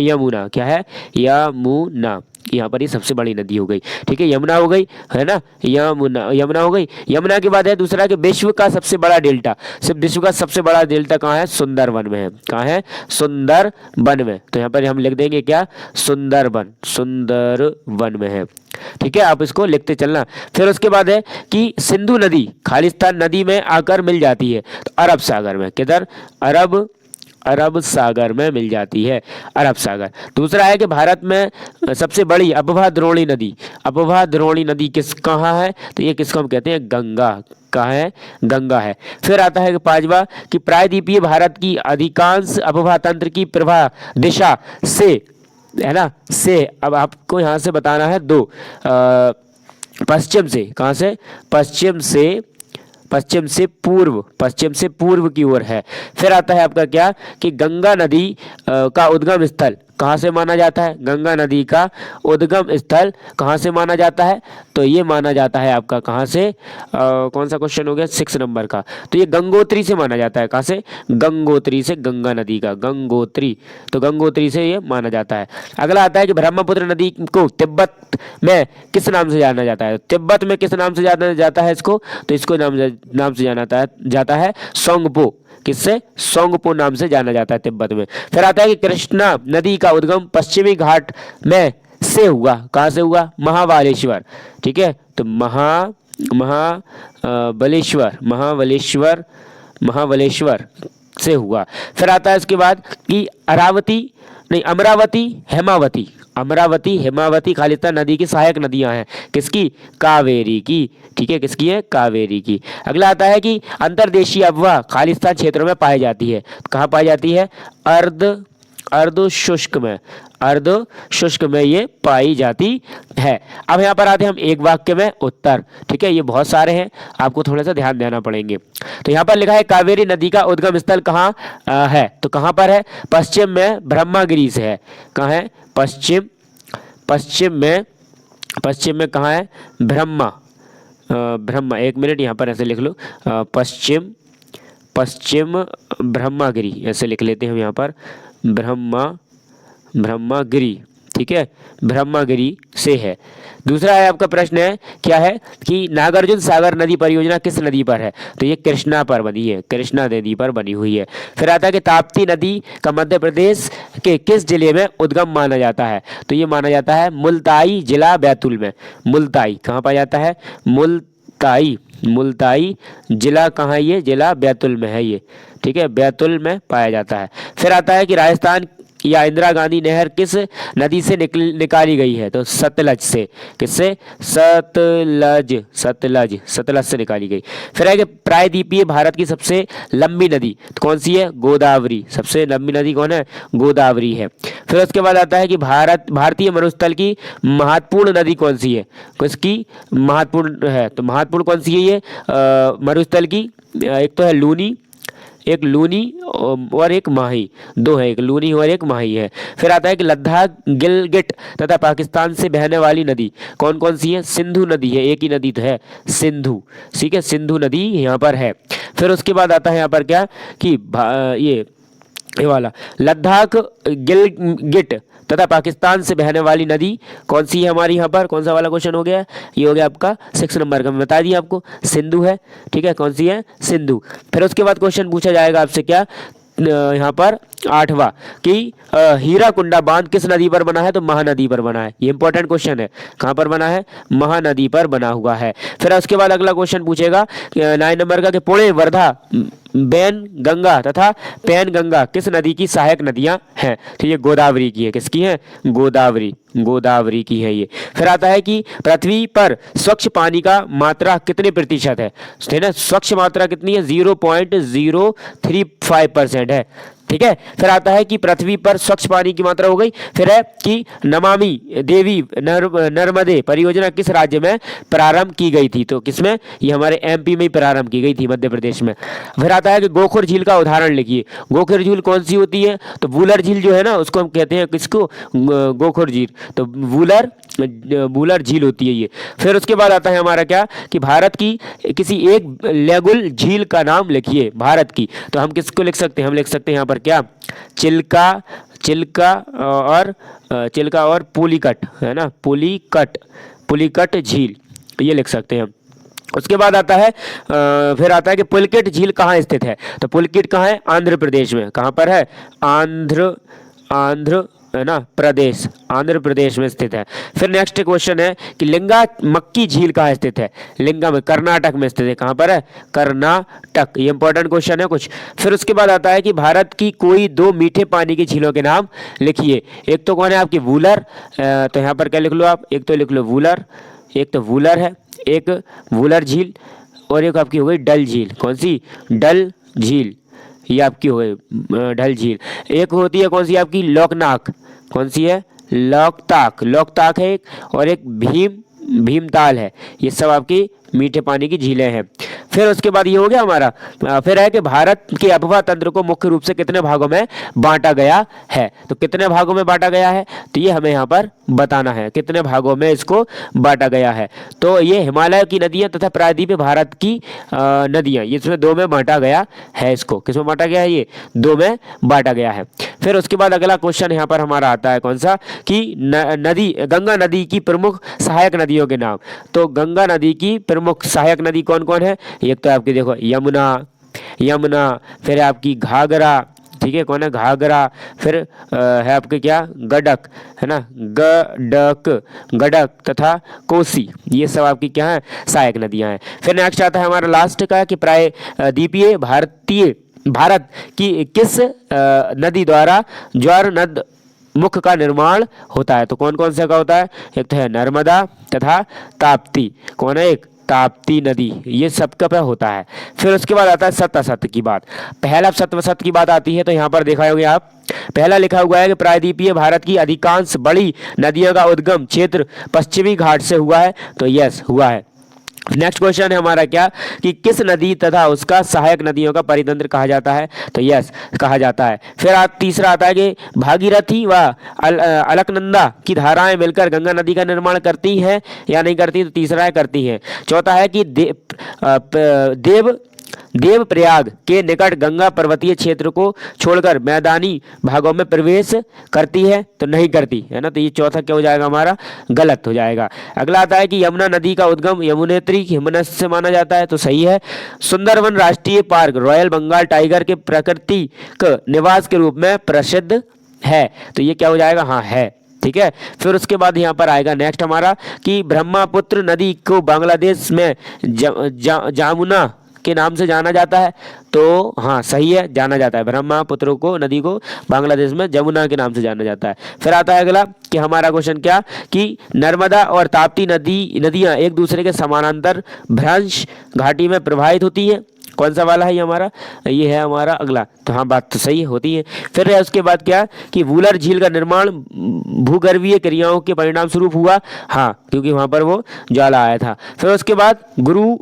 यमुना। क्या है? यमुना। यहाँ पर ये सबसे बड़ी नदी हो गई, ठीक है, यमुना हो गई, है ना, यमुना हो गई। यमुना के बाद है दूसरा कि विश्व का सबसे बड़ा डेल्टा। सिर्फ विश्व का सबसे बड़ा डेल्टा कहाँ है? सुंदरबन में है। कहाँ है? सुंदरबन में। तो यहाँ पर हम लिख देंगे क्या? सुंदरबन। सुंदरबन में है, ठीक है, आप इसको लिखते चलना। फिर उसके बाद है कि सिंधु नदी खालिस्तान नदी में आकर मिल जाती है तो अरब सागर में। किधर? अरब सागर में मिल जाती है, अरब सागर। दूसरा है कि भारत में सबसे बड़ी अबवा द्रोणी नदी। अबवा द्रोणी नदी कहाँ है? तो ये किसको हम कहते हैं? गंगा। कहाँ है? गंगा है। फिर आता है कि पांचवा कि प्रायद्वीपीय भारत की अधिकांश अबवा तंत्र की प्रवाह दिशा से, है ना, से, अब आपको यहाँ से बताना है दो, पश्चिम से। कहाँ से? पश्चिम से पूर्व की ओर है। फिर आता है आपका क्या कि गंगा नदी का उद्गम स्थल कहाँ से माना जाता है? गंगा नदी का उद्गम स्थल कहाँ से माना जाता है? तो ये माना जाता है आपका कहाँ से, कौन सा क्वेश्चन हो गया? 6 नंबर का। तो ये गंगोत्री से माना जाता है। कहाँ से? गंगोत्री से, गंगा नदी का गंगोत्री, तो गंगोत्री से ये माना जाता है। अगला आता है कि ब्रह्मपुत्र नदी को तिब्बत में किस नाम से जाना जाता है? तिब्बत में किस नाम से जाना जाता है इसको? तो इसको नाम से जाता है सोंगपो। किससे? सोंगपो नाम से जाना जाता है तिब्बत में। फिर आता है कि कृष्णा नदी का उद्गम पश्चिमी घाट में से हुआ। कहाँ से हुआ? महाबलेश्वर, ठीक है, तो महाबलेश्वर से हुआ। फिर आता है इसके बाद कि अमरावती हेमावती खालिस्तान नदी की सहायक नदियां हैं। किसकी? कावेरी की, ठीक है, किसकी है? कावेरी की। अगला आता है कि अंतर्देशीय अफवाह खालिस्तान क्षेत्रों में पाई जाती है। कहाँ पाई जाती है? अर्ध शुष्क में ये पाई जाती है। अब यहाँ पर आते हैं हम एक वाक्य में उत्तर, ठीक है, ये बहुत सारे हैं, आपको थोड़ा सा ध्यान देना पड़ेंगे। तो यहाँ पर लिखा है कावेरी नदी का उद्गम स्थल कहाँ है? तो कहाँ पर है? पश्चिम में ब्रह्मगिरी से है। कहाँ है? पश्चिम में कहाँ है? ब्रह्मा, एक मिनट, यहाँ पर ऐसे लिख लो, पश्चिम ब्रह्मगिरी, ऐसे लिख लेते हैं हम यहाँ पर, ब्रह्मगिरी, ठीक है, ब्रह्मगिरी से है। दूसरा है आपका प्रश्न है क्या है कि नागार्जुन सागर नदी परियोजना किस नदी पर है? तो ये कृष्णा पर बनी है, कृष्णा नदी पर बनी हुई है। फिर आता है कि ताप्ती नदी का मध्य प्रदेश के किस जिले में उद्गम माना जाता है? तो ये माना जाता है मुल्ताई जिला बैतूल में। मुल्ताई कहाँ पाया जाता है? मुल्ताई जिला कहाँ है? ये जिला बैतूल में है ये, ठीक है, बैतूल में पाया जाता है। फिर आता है कि राजस्थान या इंदिरा गांधी नहर किस नदी से निकाली गई है? तो सतलज से। किससे? सतलज से निकाली गई। फिर है कि प्रायद्वीपीय भारत की सबसे लंबी नदी तो कौन सी है? गोदावरी। सबसे लंबी नदी कौन है? गोदावरी है। फिर उसके बाद आता है कि भारतीय मरुस्थल की महत्वपूर्ण नदी कौन सी है? किसकी महत्वपूर्ण है? तो महत्वपूर्ण कौन सी है ये मरुस्थल की? एक तो है लूनी, एक लूनी और एक माही, दो है, एक लूनी और एक माही है। फिर आता है कि लद्दाख, गिलगिट तथा पाकिस्तान से बहने वाली नदी कौन कौन सी है? सिंधु नदी है, एक ही नदी तो है, सिंधु, ठीक है, सिंधु नदी यहाँ पर है। फिर उसके बाद आता है यहाँ पर क्या कि ये वाला लद्दाख, गिलगिट तथा पाकिस्तान से बहने वाली नदी कौन सी है हमारी? यहाँ पर कौन सा वाला क्वेश्चन हो गया? ये हो गया आपका 6 नंबर का, मैं बता दिया आपको, सिंधु है, ठीक है, कौन सी है? सिंधु। फिर उसके बाद क्वेश्चन पूछा जाएगा आपसे क्या यहाँ पर 8वां कि हीराकुंडा बांध किस नदी पर बना है? तो महानदी पर बना है। ये इंपॉर्टेंट क्वेश्चन है, कहाँ पर बना है? महानदी पर बना हुआ है। फिर उसके बाद अगला क्वेश्चन पूछेगा 9 नंबर का कि पुणे वर्धा बैन गंगा तथा पैन गंगा किस नदी की सहायक नदियां हैं? तो ये गोदावरी की है। किसकी है? गोदावरी, गोदावरी की है ये। फिर आता है कि पृथ्वी पर स्वच्छ पानी का मात्रा कितने प्रतिशत है ना? स्वच्छ मात्रा कितनी है? 0.035% है। ठीक है। फिर आता है कि पृथ्वी पर स्वच्छ पानी की मात्रा हो गई। फिर है कि नमामि देवी नर्मदे परियोजना किस राज्य में प्रारंभ की गई थी? तो किसमें? ये हमारे एमपी में ही प्रारंभ की गई थी, मध्य प्रदेश में। फिर आता है कि गोखुर झील का उदाहरण लिखिए। गोखुर झील कौन सी होती है? तो वूलर झील जो है ना, उसको हम कहते हैं किसको? गोखुर झील। तो वूलर झील होती है ये। फिर उसके बाद आता है हमारा क्या कि भारत की किसी एक लेगुल झील का नाम लिखिए भारत की। तो हम किसको लिख सकते हैं? हम लिख सकते हैं यहाँ पर क्या? चिल्का, चिल्का और पुलिकट, है ना? पुलिकट झील, ये लिख सकते हैं हम। उसके बाद आता है फिर आता है कि पुलकित झील कहाँ स्थित है? तो पुलकित कहाँ है? आंध्र प्रदेश में। कहाँ पर है? आंध्र है ना प्रदेश, आंध्र प्रदेश में स्थित है। फिर नेक्स्ट क्वेश्चन है कि लिंगा मक्की झील कहाँ स्थित है? लिंगा में, कर्नाटक में स्थित है। कहाँ पर है? कर्नाटक। ये इंपॉर्टेंट क्वेश्चन है कुछ। फिर उसके बाद आता है कि भारत की कोई दो मीठे पानी की झीलों के नाम लिखिए। एक तो कौन है आपकी? वूलर। तो यहाँ पर क्या लिख लो आप? एक तो लिख लो वूलर, एक तो वूलर है, एक वूलर झील, और एक आपकी हो गई डल झील। कौन सी? डल झील, ये आपकी हो गई डल झील। एक होती है कौन सी आपकी? लोकनाक। कौन सी है? लोकताक है एक, और एक भीमताल है। ये सब आपकी मीठे पानी की झीलें हैं। फिर उसके बाद ये हो गया हमारा। फिर है कि भारत के अफवाह तंत्र को मुख्य रूप से कितने भागों में बांटा गया है? तो कितने भागों में बांटा गया है? तो ये हमें यहाँ पर बताना है कितने भागों में इसको बांटा गया है। तो ये हिमालय की नदियां तथा प्रायद्वीपीय भारत की नदियां, ये इसमें दो में बांटा गया है। इसको किसमें बांटा गया है? ये दो में बांटा गया है। फिर उसके बाद अगला क्वेश्चन यहाँ पर हमारा आता है कौन सा कि गंगा नदी की प्रमुख सहायक नदियों के नाम। तो गंगा नदी की प्रमुख सहायक नदी कौन कौन है? एक तो आपकी देखो यमुना, फिर आपकी घाघरा, ठीक है, कौन है? घाघरा। फिर है आपके क्या? गडक, है ना? गडक तथा कोसी, ये सब आपकी क्या है? सहायक नदियां हैं। फिर नेक्स्ट आता है हमारा लास्ट का कि प्रायद्वीपीय भारत की किस नदी द्वारा ज्वार नद मुख का निर्माण होता है? तो कौन कौन से का होता है? एक तो है नर्मदा तथा ताप्ती। कौन है? एक ताप्ती नदी, ये सबका पे होता है। फिर उसके बाद आता है सत्य की बात। पहला सत्य की बात आती है, तो यहाँ पर देखा होगा आप, पहला लिखा हुआ है कि प्रायद्वीपीय भारत की अधिकांश बड़ी नदियों का उद्गम क्षेत्र पश्चिमी घाट से हुआ है। तो यस, हुआ है। नेक्स्ट क्वेश्चन है हमारा क्या कि किस नदी तथा उसका सहायक नदियों का परितंत्र कहा जाता है? तो यस, कहा जाता है। फिर तीसरा आता है कि भागीरथी व अलकनंदा की धाराएं मिलकर गंगा नदी का निर्माण करती हैं या नहीं करती? तो तीसरा है करती हैं। चौथा है कि देवप्रयाग के निकट गंगा पर्वतीय क्षेत्र को छोड़कर मैदानी भागों में प्रवेश करती है? तो नहीं करती, है ना? तो ये चौथा क्या हो जाएगा हमारा? गलत हो जाएगा। अगला आता है कि यमुना नदी का उद्गम यमुनेत्री हिमनद से माना जाता है। तो सही है। सुंदरवन राष्ट्रीय पार्क रॉयल बंगाल टाइगर के प्राकृतिक निवास के रूप में प्रसिद्ध है। तो ये क्या हो जाएगा? हाँ, है। ठीक है। फिर उसके बाद यहाँ पर आएगा नेक्स्ट हमारा कि ब्रह्मपुत्र नदी को बांग्लादेश में जामुना के नाम से जाना जाता है। तो हाँ, सही है, जाना जाता है। ब्रह्मपुत्र को नदी को बांग्लादेश में जमुना के नाम से जाना जाता है। फिर आता है अगला कि हमारा क्वेश्चन क्या कि नर्मदा और ताप्ती नदियाँ एक दूसरे के समानांतर भ्रंश घाटी में प्रवाहित होती हैं। कौन सा वाला है ये हमारा? ये है हमारा अगला। तो हाँ, बात तो सही होती है। फिर है उसके बाद क्या कि वूलर झील का निर्माण भूगर्भीय क्रियाओं के परिणाम स्वरूप हुआ। हाँ, क्योंकि वहां पर वो ज्वाला आया था। फिर उसके बाद गुरु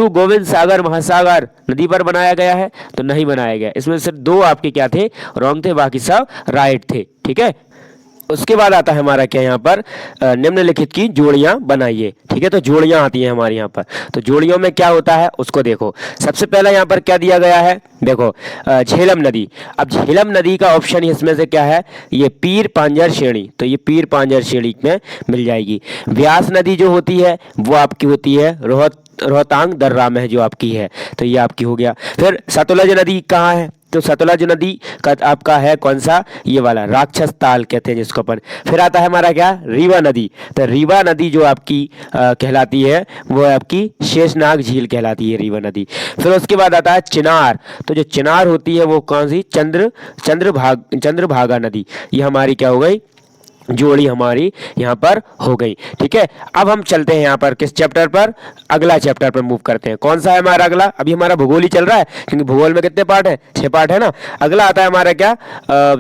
गोविंद सागर महासागर नदी पर बनाया गया है? तो नहीं बनाया गया। इसमें सिर्फ दो आपके क्या थे? रॉन्ग थे, बाकी सब राइट थे। ठीक है। उसके बाद आता है हमारा क्या यहाँ पर निम्नलिखित की जोड़ियां बनाइए। ठीक है। तो जोड़ियां आती हैं हमारे यहाँ पर। तो जोड़ियों में क्या होता है उसको देखो। सबसे पहला यहाँ पर क्या दिया गया है? देखो, झेलम नदी। अब झेलम नदी का ऑप्शन इसमें से क्या है? ये पीर पांजर श्रेणी। तो ये पीर पांजर श्रेणी में मिल जाएगी। व्यास नदी जो होती है वो आपकी होती है रोहतांग दर्रा में जो आपकी है। तो ये आपकी हो गया। फिर सतलज नदी कहाँ है? तो सतलज नदी का आपका है कौन सा, ये वाला राक्षस ताल कहते हैं जिसको अपन। फिर आता है हमारा क्या, रीवा नदी। तो रीवा नदी जो आपकी कहलाती है वो आपकी शेषनाग झील कहलाती है रीवा नदी। फिर उसके बाद आता है चिनार। तो जो चिनार होती है वो कौन सी, चंद्रभागा नदी। ये हमारी क्या हो गई, जोड़ी हमारी यहाँ पर हो गई। ठीक है, अब हम चलते हैं यहाँ पर किस चैप्टर पर, अगला चैप्टर पर मूव करते हैं। कौन सा है हमारा अगला, अभी हमारा भूगोल ही चल रहा है क्योंकि भूगोल में कितने पार्ट है, 6 पार्ट है ना। अगला आता है हमारा क्या,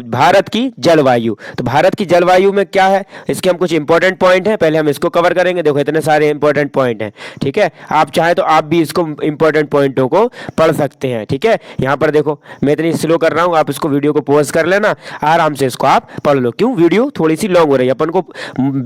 भारत की जलवायु। तो भारत की जलवायु में क्या है, इसके हम कुछ इंपॉर्टेंट पॉइंट हैं, पहले हम इसको कवर करेंगे। देखो इतने सारे इंपॉर्टेंट पॉइंट हैं। ठीक है, आप चाहे तो आप भी इसको इंपॉर्टेंट पॉइंटों को पढ़ सकते हैं। ठीक है, यहाँ पर देखो मैं इतनी स्लो कर रहा हूँ, आप इसको वीडियो को पॉज कर लेना, आराम से इसको आप पढ़ लो। क्यों, वीडियो थोड़ी सी लॉन्ग हो रही है। अपन को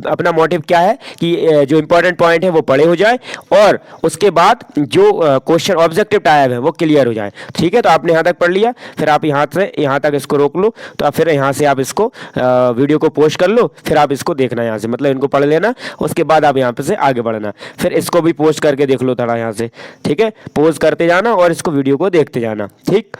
अपना मोटिव क्या है कि जो इंपॉर्टेंट पॉइंट है वो पढ़े हो जाए और उसके बाद जो क्वेश्चन ऑब्जेक्टिव टाइप है वो क्लियर हो जाए। ठीक है, तो आपने यहाँ तक पढ़ लिया, फिर आप यहाँ से यहाँ तक इसको रोक लो, तो फिर यहाँ से आप इसको वीडियो को पोस्ट कर लो, फिर आप इसको देखना यहाँ से, मतलब इनको पढ़ लेना, उसके बाद आप यहाँ पे से आगे बढ़ना, फिर इसको भी पोस्ट करके देख लो थोड़ा यहाँ से। ठीक है, पोस्ट करते जाना और इसको वीडियो को देखते जाना। ठीक,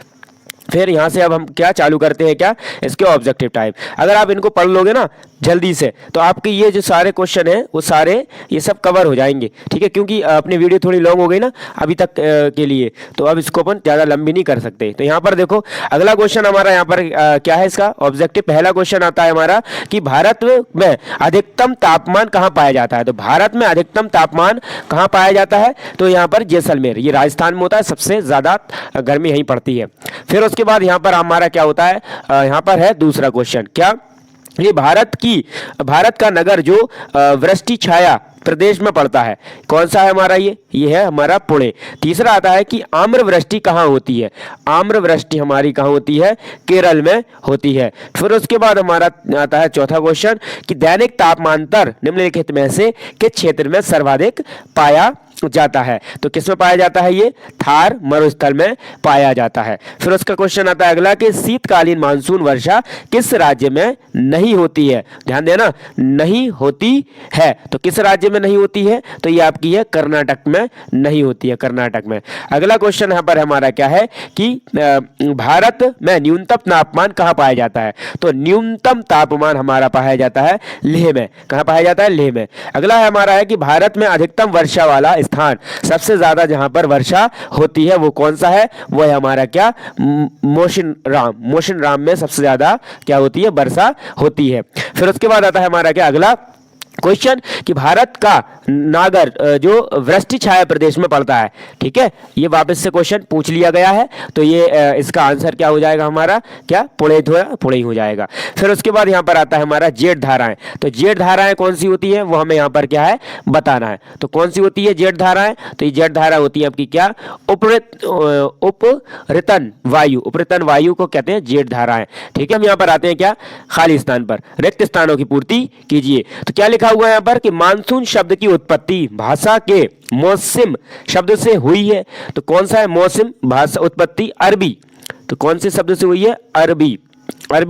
फिर यहाँ से अब हम क्या चालू करते हैं, क्या, इसके ऑब्जेक्टिव टाइप। अगर आप इनको पढ़ लोगे ना जल्दी से तो आपके ये जो सारे क्वेश्चन हैं वो सारे ये सब कवर हो जाएंगे। ठीक है, क्योंकि अपनी वीडियो थोड़ी लॉन्ग हो गई ना अभी तक के लिए, तो अब इसको अपन ज़्यादा लंबी नहीं कर सकते। तो यहाँ पर देखो अगला क्वेश्चन हमारा यहाँ पर क्या है, इसका ऑब्जेक्टिव पहला क्वेश्चन आता है हमारा कि भारत में अधिकतम तापमान कहाँ पाया जाता है। तो भारत में अधिकतम तापमान कहाँ पाया जाता है, तो यहाँ पर जैसलमेर, ये राजस्थान में होता है, सबसे ज़्यादा गर्मी यहीं पड़ती है। फिर उसके बाद यहाँ पर हमारा क्या होता है, यहाँ पर है दूसरा क्वेश्चन, क्या, ये भारत का नगर जो वृष्टि छाया प्रदेश में पड़ता है, कौन सा है हमारा, ये है हमारा पुणे। तीसरा आता है कि आम्र वृष्टि कहाँ होती है, आम्र वृष्टि हमारी कहाँ होती है, केरल में होती है। फिर उसके बाद हमारा आता है चौथा क्वेश्चन कि दैनिक तापमांतर निम्नलिखित में से किस क्षेत्र में सर्वाधिक पाया जाता है। तो किस में पाया जाता है, ये थार मरुस्थल में पाया जाता है। फिर उसका क्वेश्चन आता है अगला कि शीतकालीन मानसून वर्षा किस राज्य में नहीं होती है। ध्यान देना, नहीं होती है, तो किस राज्य में नहीं होती है, तो ये आपकी है कर्नाटक में नहीं होती है, कर्नाटक में। अगला क्वेश्चन यहाँ पर हमारा क्या है कि भारत में न्यूनतम तापमान कहाँ पाया जाता है। तो न्यूनतम तापमान हमारा पाया जाता है लेह में। कहाँ पाया जाता है, लेह में। अगला है हमारा है कि भारत में अधिकतम वर्षा वाला स्थान, सबसे ज्यादा जहां पर वर्षा होती है वो कौन सा है, वो है हमारा क्या, मोशिनराम में सबसे ज्यादा क्या होती है, वर्षा होती है। फिर उसके बाद आता है हमारा क्या अगला क्वेश्चन कि भारत का नागर जो वृष्टि छाया प्रदेश में पड़ता है। ठीक है, ये वापस से क्वेश्चन पूछ लिया गया है, तो ये इसका आंसर क्या हो जाएगा हमारा, क्या, पुणे ही हो जाएगा। फिर उसके बाद यहाँ पर आता है हमारा जेठ धाराएं। तो जेठ धाराएं कौन सी होती है वो हमें यहाँ पर क्या है बताना है। तो कौन सी होती है जेठ धाराएं, तो ये जेठ धारा होती है आपकी क्या, उपरितन वायु को कहते हैं जेठ धाराएं। ठीक है, हम यहाँ पर आते हैं क्या, खाली स्थान पर, रिक्त स्थानों की पूर्ति कीजिए। तो क्या लिखा हुआ है यहाँ पर कि मानसून शब्द की उत्पत्ति भाषा के मौसम शब्द से हुई है। तो कौन सा है मौसम, भाषा उत्पत्ति अरबी, तो कौन से शब्द से हुई है, अरबी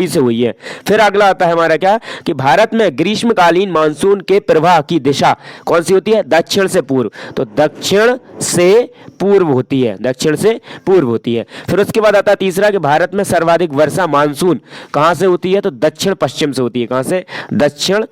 से हुई है। फिर अगला आता है हमारा क्या कि भारत में ग्रीष्मकालीन मानसून के प्रवाह की दिशा कौन सी होती है, दक्षिण से पूर्व। तो दक्षिण से पूर्व होती है, दक्षिण से पूर्व होती है। फिर उसके बाद आता है तीसरा कि भारत में सर्वाधिक वर्षा मानसून कहां से होती है, तो दक्षिण पश्चिम से होती है। कहां से, दक्षिण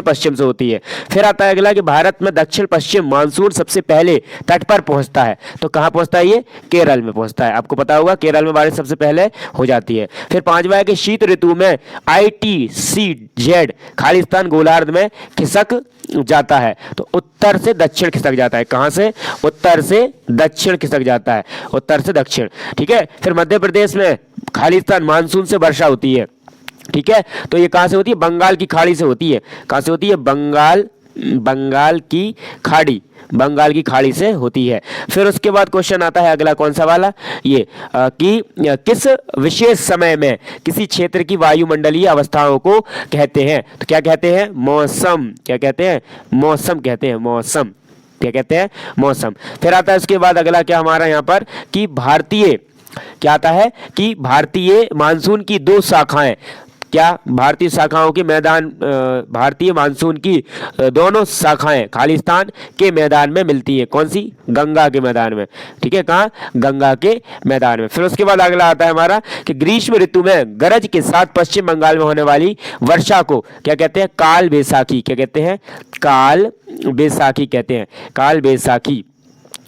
पश्चिम से होती है। फिर आता है अगला कि भारत में दक्षिण पश्चिम मानसून सबसे पहले तट पर पहुंचता है। तो कहां पहुंचता है, ये केरल में पहुंचता है। आपको पता होगा केरल में बारिश सबसे पहले हो जाती है। फिर पांचवा है कि शीत ऋतु में ITCZ खालिस्तान गोलार्ध में खिसक जाता है। तो उत्तर से दक्षिण खिसक जाता है। कहां से, उत्तर से दक्षिण खिसक जाता है, उत्तर से दक्षिण। ठीक है, फिर मध्य प्रदेश में खालिस्तान मानसून से वर्षा होती है। ठीक है, तो ये कहां से होती है, बंगाल की खाड़ी से होती है। कहां से होती है, बंगाल की खाड़ी से होती है। फिर उसके बाद क्वेश्चन आता है अगला कौन सा वाला, ये कि किस विशेष समय में किसी क्षेत्र की वायुमंडलीय अवस्थाओं को कहते हैं। तो क्या कहते हैं, मौसम। क्या कहते हैं, मौसम कहते हैं, मौसम। क्या कहते हैं, मौसम। फिर आता है उसके बाद अगला क्या हमारा यहाँ पर कि भारतीय क्या आता है कि भारतीय मानसून की 2 शाखाएं क्या भारतीय शाखाओं के मैदान भारतीय मानसून की दोनों शाखाएं खालिस्तान के मैदान में मिलती है। कौन सी? गंगा के मैदान में। ठीक है, कहाँ? गंगा के मैदान में। फिर उसके बाद अगला आता है हमारा कि ग्रीष्म ऋतु में गरज के साथ पश्चिम बंगाल में होने वाली वर्षा को क्या कहते हैं? काल बैसाखी। क्या कहते हैं? काल बैसाखी कहते हैं। काल बैसाखी,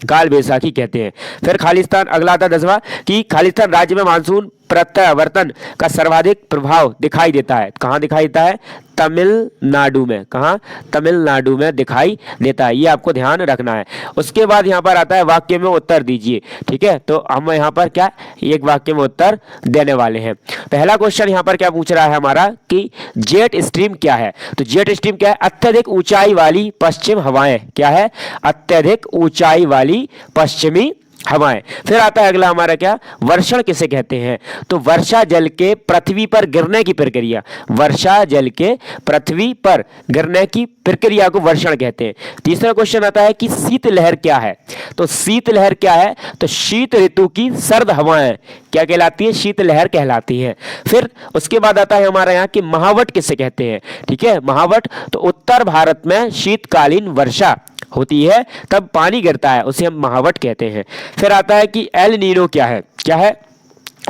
काल बैसाखी कहते हैं। फिर खालिस्तान, अगला आता 10वां कि खालिस्तान राज्य में मानसून प्रत्यावर्तन का सर्वाधिक प्रभाव दिखाई देता है। कहाँ दिखाई देता है? तमिलनाडु में। कहाँ? तमिलनाडु में दिखाई देता है। ये आपको ध्यान रखना है। उसके बाद यहाँ पर आता है वाक्य में उत्तर दीजिए। ठीक है, तो हम यहाँ पर क्या एक वाक्य में उत्तर देने वाले हैं। पहला क्वेश्चन यहाँ पर क्या पूछ रहा है हमारा कि जेट स्ट्रीम क्या है? तो जेट स्ट्रीम क्या है? अत्यधिक ऊंचाई वाली पश्चिम हवाएं। क्या है? अत्यधिक ऊंचाई वाली पश्चिमी हवाएं। फिर आता है अगला हमारा क्या? वर्षण किसे कहते हैं? तो वर्षा जल के पृथ्वी पर गिरने की प्रक्रिया, वर्षा जल के पृथ्वी पर गिरने की प्रक्रिया को वर्षण कहते हैं। तीसरा क्वेश्चन आता है कि शीतलहर क्या है? तो शीतलहर क्या है? तो शीत ऋतु की सर्द हवाएं क्या कहलाती है? शीतलहर कहलाती है। फिर उसके बाद आता है हमारा यहाँ कि महावट किसे कहते हैं? ठीक है, महावट तो उत्तर भारत में शीतकालीन वर्षा होती है, तब पानी गिरता है, उसे हम महावट कहते हैं। फिर आता है कि एल नीनो क्या है? क्या है?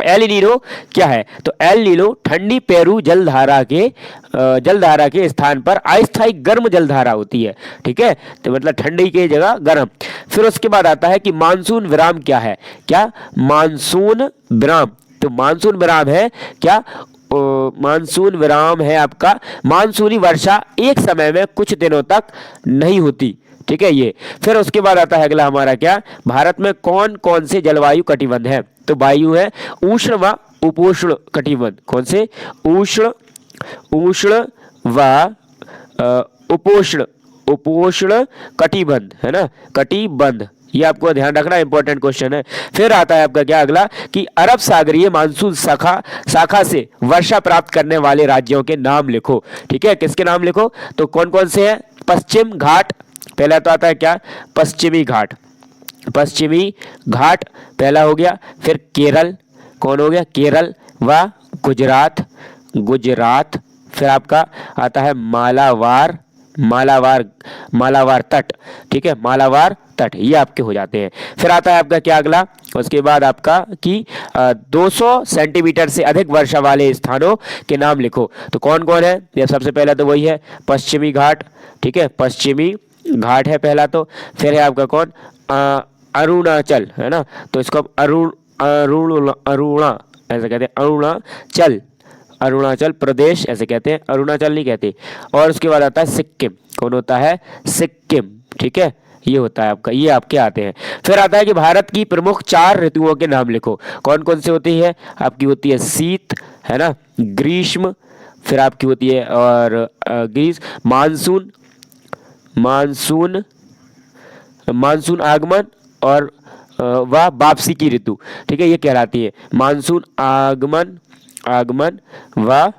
एल नीनो क्या है? तो एल नीनो ठंडी पेरू जलधारा के स्थान पर अस्थायी गर्म जलधारा होती है। ठीक है, तो मतलब ठंडी की जगह गर्म। फिर उसके बाद आता है कि मानसून विराम क्या है? क्या? मानसून विराम, तो मानसून विराम है क्या? मानसून विराम है आपका मानसूनी वर्षा एक समय में कुछ दिनों तक नहीं होती। ठीक है ये। फिर उसके बाद आता है अगला हमारा क्या? भारत में कौन कौन से जलवायु कटिबंध है? तो वायु है उष्ण व उपोष्ण कटिबंध। कौन से? उष्ण व उपोष्ण कटिबंध, है ना, कटिबंध। ये आपको ध्यान रखना, इंपॉर्टेंट क्वेश्चन है। फिर आता है आपका क्या अगला कि अरब सागरीय मानसून शाखा से वर्षा प्राप्त करने वाले राज्यों के नाम लिखो। ठीक है, किसके नाम लिखो? तो कौन कौन से हैं? पश्चिम घाट, पहला तो आता है क्या? पश्चिमी घाट, पश्चिमी घाट पहला हो गया। फिर केरल, कौन हो गया? केरल व गुजरात, गुजरात। फिर आपका आता है मालाबार, मालाबार तट। ठीक है, मालाबार तट, ये आपके हो जाते हैं। फिर आता है आपका क्या अगला? उसके बाद आपका कि 200 सेंटीमीटर से अधिक वर्षा वाले स्थानों के नाम लिखो। तो कौन कौन है? ये सबसे पहला तो वही है पश्चिमी घाट। ठीक है, पश्चिमी घाट है पहला तो। फिर है आपका कौन? अरुणाचल, है ना, तो इसको अरुणा ऐसे कहते हैं, अरुणाचल, अरुणाचल प्रदेश ऐसे कहते हैं, अरुणाचल नहीं कहते। और उसके बाद आता है सिक्किम। कौन होता है? सिक्किम। ठीक है, ये होता है आपका, ये आपके आते हैं। फिर आता है कि भारत की प्रमुख 4 ऋतुओं के नाम लिखो। कौन कौन से होती है? आपकी होती है शीत, है ना, ग्रीष्म, फिर आपकी होती है और ग्रीष्म, मानसून आगमन और वह वापसी की ऋतु। ठीक है, ये कहलाती है मानसून आगमन व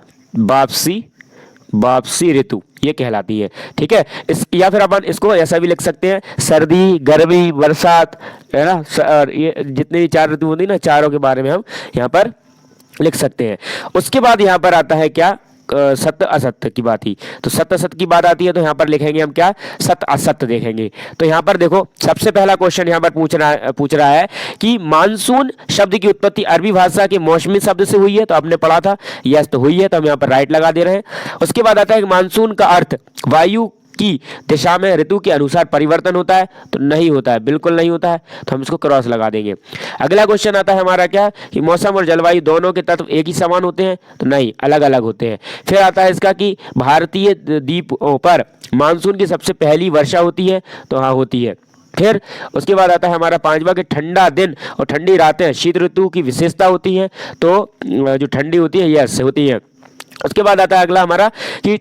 वापसी ऋतु, ये कहलाती है। ठीक है, इस या फिर अपन इसको ऐसा भी लिख सकते हैं, सर्दी, गर्मी, बरसात, है ना, और ये जितने भी 4 ऋतु होती है ना, चारों के बारे में हम यहाँ पर लिख सकते हैं। उसके बाद यहाँ पर आता है क्या? सत्य असत्य की बात ही। तो सत्य असत्य की बात आती है तो यहाँ पर लिखेंगे हम क्या? सत्य असत्य देखेंगे। तो यहाँ पर देखो सबसे पहला क्वेश्चन यहाँ पर पूछ रहा है कि मानसून शब्द की उत्पत्ति अरबी भाषा के मौसमी शब्द से हुई है। तो आपने पढ़ा था, यस तो हुई है, तो हम यहाँ पर राइट लगा दे रहे हैं। उसके बाद आता है कि मानसून का अर्थ वायु की दिशा में ऋतु के अनुसार परिवर्तन होता है। तो नहीं होता है, बिल्कुल नहीं होता है, तो हम इसको क्रॉस लगा देंगे। अगला क्वेश्चन आता है हमारा क्या कि मौसम और जलवायु दोनों के तत्व एक ही समान होते हैं। तो नहीं, अलग अलग होते हैं। फिर आता है इसका कि भारतीय द्वीपों पर मानसून की सबसे पहली वर्षा होती है। तो हाँ, होती है। फिर उसके बाद आता है हमारा 5वां कि ठंडा दिन और ठंडी रातें शीत ऋतु की विशेषता होती है। तो जो ठंडी होती है यस होती है। उसके बाद आता है अगला हमारा कि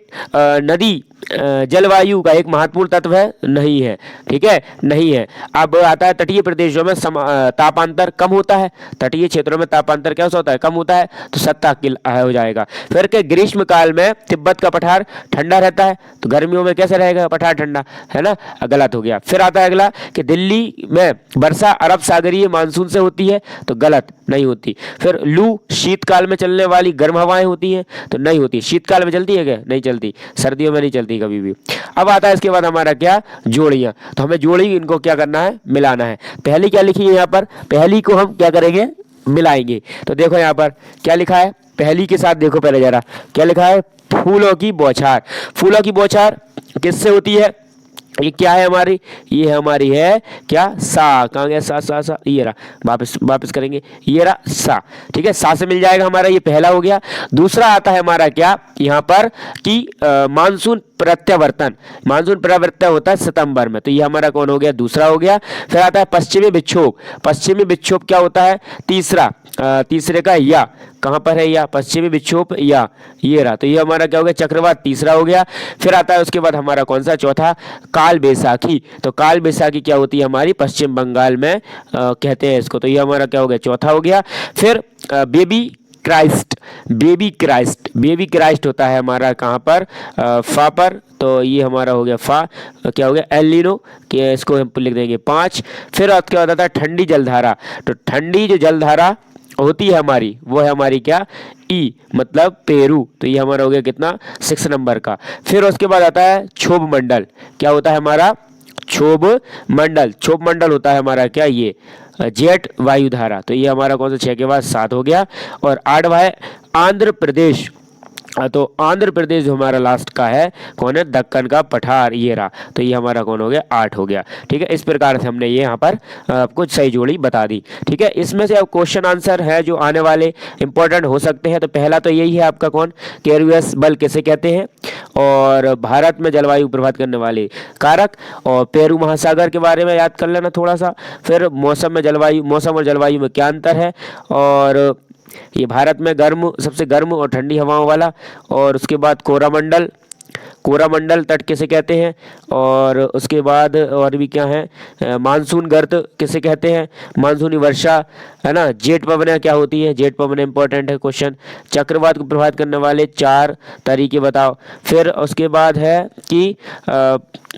नदी जलवायु का एक महत्वपूर्ण तत्व है? नहीं है। ठीक है, नहीं है। अब आता है तटीय प्रदेशों में तापांतर कम होता है। तटीय क्षेत्रों में तापांतर क्या होता है? कम होता है, तो 7 हो जाएगा। फिर के ग्रीष्म काल में तिब्बत का पठार ठंडा रहता है, तो गर्मियों में कैसे रहेगा पठार ठंडा, है ना? गलत हो गया। फिर आता है अगला कि दिल्ली में वर्षा अरब सागरीय मानसून से होती है, तो गलत, नहीं होती। फिर लू शीतकाल में चलने वाली गर्म हवाएं होती हैं, तो नहीं होती। शीतकाल में चलती है क्या? नहीं चलती, सर्दियों में नहीं चलती कभी भी। अब आता है इसके बाद हमारा क्या? जोड़ियां। तो हमें जोड़ी इनको क्या करना है? मिलाना है। पहली क्या लिखी है यहाँ पर? पहली को हम क्या करेंगे? मिलाएंगे। तो देखो यहाँ पर क्या लिखा है पहली के साथ, देखो पहले जरा क्या लिखा है? फूलों की बौछार। फूलों की बौछार किससे होती है? ये क्या है हमारी? ये हमारी है क्या? सा। कहाँ गया सा? सा सा, ये रहा। वापस करेंगे, ये रहा सा। ठीक है, सा से मिल जाएगा हमारा, ये पहला हो गया। दूसरा आता है हमारा क्या यहाँ पर कि मानसून प्रत्यावर्तन। मानसून प्रत्यावर्तन होता है सितंबर में, तो ये हमारा कौन हो गया? दूसरा हो गया। फिर आता है पश्चिमी विक्षोभ। पश्चिमी विक्षोभ क्या होता है? तीसरा। तीसरे का या कहां पर है? या पश्चिमी विक्षोभ, या ये रहा। तो ये हमारा क्या हो गया? चक्रवात, तीसरा हो गया। फिर आता है उसके बाद हमारा कौन सा? चौथा, काल बैसाखी। तो काल बैसाखी क्या होती है हमारी? पश्चिम बंगाल में कहते हैं इसको। तो ये हमारा क्या हो गया? चौथा हो गया। फिर baby Christ. Baby Christ, baby Christ होता है हमारा कहाँ पर? फा पर। तो ये हमारा हो गया फा। क्या हो गया? एलिनो, कि इसको हम लिख देंगे 5। फिर उसके बाद आता है ठंडी जलधारा। तो ठंडी जो जलधारा होती है हमारी, वो है हमारी क्या? ई, मतलब पेरू। तो ये हमारा हो गया कितना? 6 नंबर का। फिर उसके बाद आता है क्षोभ मंडल। क्या होता है हमारा? क्षोभ मंडल। क्षोभ मंडल होता है हमारा क्या? ये जेट वायुधारा। तो ये हमारा कौन सा? 6 के बाद 7 हो गया। और 8वां है आंध्र प्रदेश। तो आंध्र प्रदेश जो हमारा लास्ट का है कौन है? दक्कन का पठार, ये रहा। तो ये हमारा कौन हो गया? 8 हो गया। ठीक है, इस प्रकार से हमने ये यहाँ पर कुछ सही जोड़ी बता दी। ठीक है, इसमें से अब क्वेश्चन आंसर है जो आने वाले इंपॉर्टेंट हो सकते हैं। तो पहला तो यही है आपका कौन? केयरवियस बल किसे कहते हैं, और भारत में जलवायु प्रभावित करने वाले कारक, और पेरू महासागर के बारे में याद कर लेना थोड़ा सा। फिर मौसम और जलवायु में क्या अंतर है, और ये भारत में सबसे गर्म और ठंडी हवाओं वाला। और उसके बाद कोरामंडल, कोरामंडल तट किसे कहते हैं, और उसके बाद और भी क्या है? मानसून गर्त किसे कहते हैं? मानसूनी वर्षा, है ना? जेट पवनें क्या होती है? जेट पवनें इंपॉर्टेंट है क्वेश्चन। चक्रवात को प्रभावित करने वाले 4 तरीके बताओ। फिर उसके बाद है कि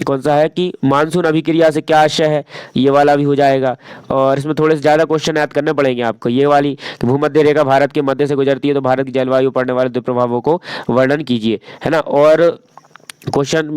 कौन सा है कि मानसून अभिक्रिया से क्या आशय है, ये वाला भी हो जाएगा। और इसमें थोड़े से ज़्यादा क्वेश्चन याद करने पड़ेंगे आपको। ये वाली कि भूमध्य रेखा भारत के मध्य से गुजरती है, तो भारत की जलवायु पड़ने वाले दुष्प्रभावों को वर्णन कीजिए, है ना? और क्वेश्चन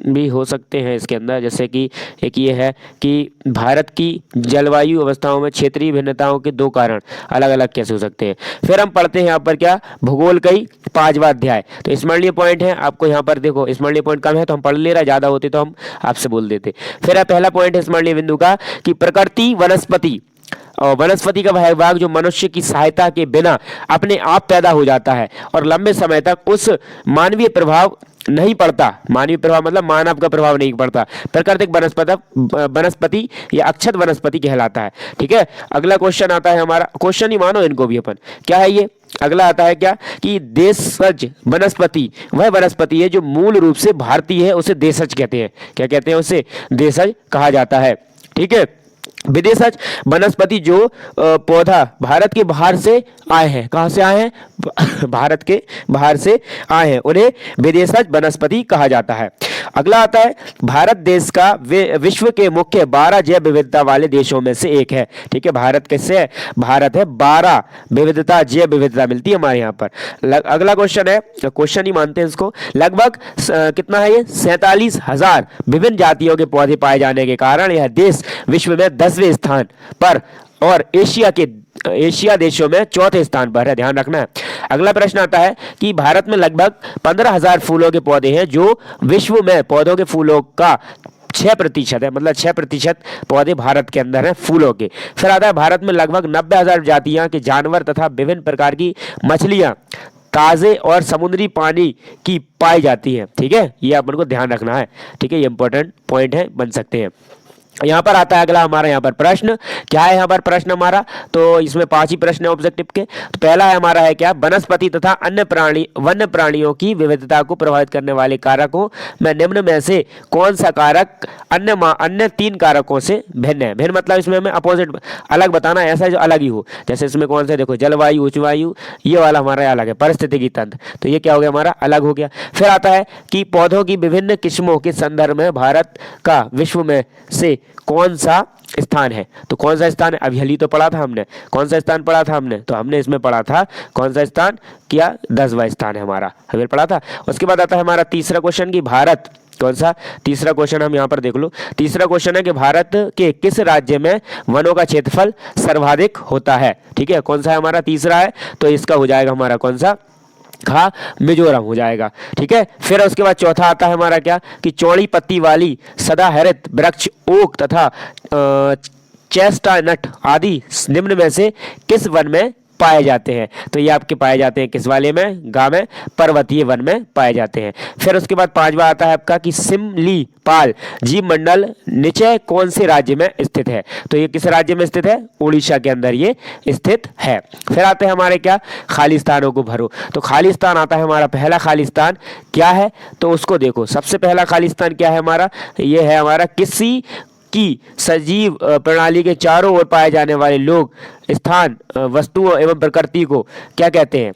भी हो सकते हैं इसके अंदर, जैसे कि एक ये है कि भारत की जलवायु अवस्थाओं में क्षेत्रीय भिन्नताओं के 2 कारण अलग अलग कैसे हो सकते हैं। फिर हम पढ़ते हैं यहाँ पर क्या? भूगोल का ही 5वां अध्याय। तो स्मरणीय पॉइंट है आपको यहाँ पर, देखो स्मरणीय पॉइंट कम है तो हम पढ़ ले रहे, ज़्यादा होते तो हम आपसे बोल देते। फिर पहला पॉइंट है स्मरणीय बिंदु का कि प्रकृति वनस्पति, और वनस्पति का वह भाग जो मनुष्य की सहायता के बिना अपने आप पैदा हो जाता है और लंबे समय तक उस मानवीय प्रभाव नहीं पड़ता। मानवीय प्रभाव मतलब मानव का प्रभाव नहीं पड़ता। प्राकृतिक वनस्पति या अक्षत वनस्पति कहलाता है। ठीक है, अगला क्वेश्चन आता है हमारा, क्वेश्चन ही मानो इनको भी अपन, क्या है ये? अगला आता है क्या कि देशज वनस्पति वह वनस्पति है जो मूल रूप से भारतीय है, उसे देशज कहते हैं। क्या कहते हैं? उसे देशज कहा जाता है। ठीक है, विदेशज वनस्पति जो पौधा भारत के बाहर से आए हैं, कहां से आए हैं? भारत के बाहर से आए हैं, उन्हें विदेशज वनस्पति कहा जाता है। अगला आता है भारत देश का विश्व के मुख्य 12 जैव विविधता वाले देशों में से एक है। ठीक है, भारत कैसे है? भारत है 12 विविधता, जैव विविधता मिलती है हमारे यहाँ पर। अगला क्वेश्चन है, क्वेश्चन ही मानते हैं इसको, लगभग कितना है ये? 47,000 विभिन्न जातियों के पौधे पाए जाने के कारण यह देश विश्व में 10वें स्थान पर और एशिया देशों में 4थे स्थान पर है, ध्यान रखना है। अगला प्रश्न आता है कि भारत में लगभग 15,000 फूलों के पौधे हैं, जो विश्व में पौधों के फूलों का 6% है, मतलब 6% पौधे भारत के अंदर हैं फूलों के। फिर आता है भारत में लगभग 90,000 जातियां के जानवर तथा विभिन्न प्रकार की मछलियां ताजे और समुद्री पानी की पाई जाती है। ठीक है, ये अपन को ध्यान रखना है। ठीक है, ये इंपॉर्टेंट पॉइंट है, बन सकते हैं। यहाँ पर आता है अगला हमारा यहाँ पर प्रश्न। क्या है यहाँ पर प्रश्न हमारा? तो इसमें 5 ही प्रश्न है ऑब्जेक्टिव के। तो पहला है हमारा है क्या, वनस्पति तथा वन्य प्राणियों की विविधता को प्रभावित करने वाले कारकों में निम्न में से कौन सा कारक अन्य 3 कारकों से भिन्न है? भिन्न मतलब इसमें हमें अपोजिट अलग बताना है, ऐसा जो अलग ही हो। जैसे इसमें कौन सा, देखो जलवायु, उच्च वायु, ये वाला हमारा अलग है, परिस्थितिकी तंत्र, तो ये क्या हो गया हमारा, अलग हो गया। फिर आता है कि पौधों की विभिन्न किस्मों के संदर्भ में भारत का विश्व में से कौन सा स्थान है? तो कौन सा स्थान है, अभी हाल ही तो पढ़ा था हमने, कौन सा स्थान पढ़ा था हमने? तो हमने इसमें पढ़ा था कौन सा स्थान, क्या 10वां स्थान है हमारा, हमें पढ़ा था। उसके बाद आता है हमारा तीसरा क्वेश्चन कि भारत, कौन सा तीसरा क्वेश्चन, हम यहाँ पर देख लो। तीसरा क्वेश्चन है कि भारत के किस राज्य में वनों का क्षेत्रफल सर्वाधिक होता है? ठीक है, कौन सा है हमारा तीसरा है, तो इसका हो जाएगा हमारा कौन सा, हाँ मिजोरम हो जाएगा। ठीक है, फिर उसके बाद चौथा आता है हमारा क्या कि चौड़ी पत्ती वाली सदाहरित वृक्ष ओक तथा चेस्टनट आदि निम्न में से किस वन में पाए जाते हैं? तो ये आपके पाए जाते हैं किस वाले में, गांव में, पर्वतीय वन में पाए जाते हैं। फिर उसके बाद 5वां आता है आपका कि सिमलीपाल जीव मंडल निचय कौन से राज्य में स्थित है? तो ये किस राज्य में स्थित है? उड़ीसा के अंदर ये स्थित है। फिर आते हैं हमारे क्या, खालिस्तानों को भरो। तो खालिस्तान आता है हमारा, पहला खालिस्तान क्या है, तो उसको देखो। सबसे पहला खालिस्तान क्या है हमारा, ये है हमारा किसी की सजीव प्रणाली के चारों ओर पाए जाने वाले लोग, स्थान, वस्तुओं एवं प्रकृति को क्या कहते हैं?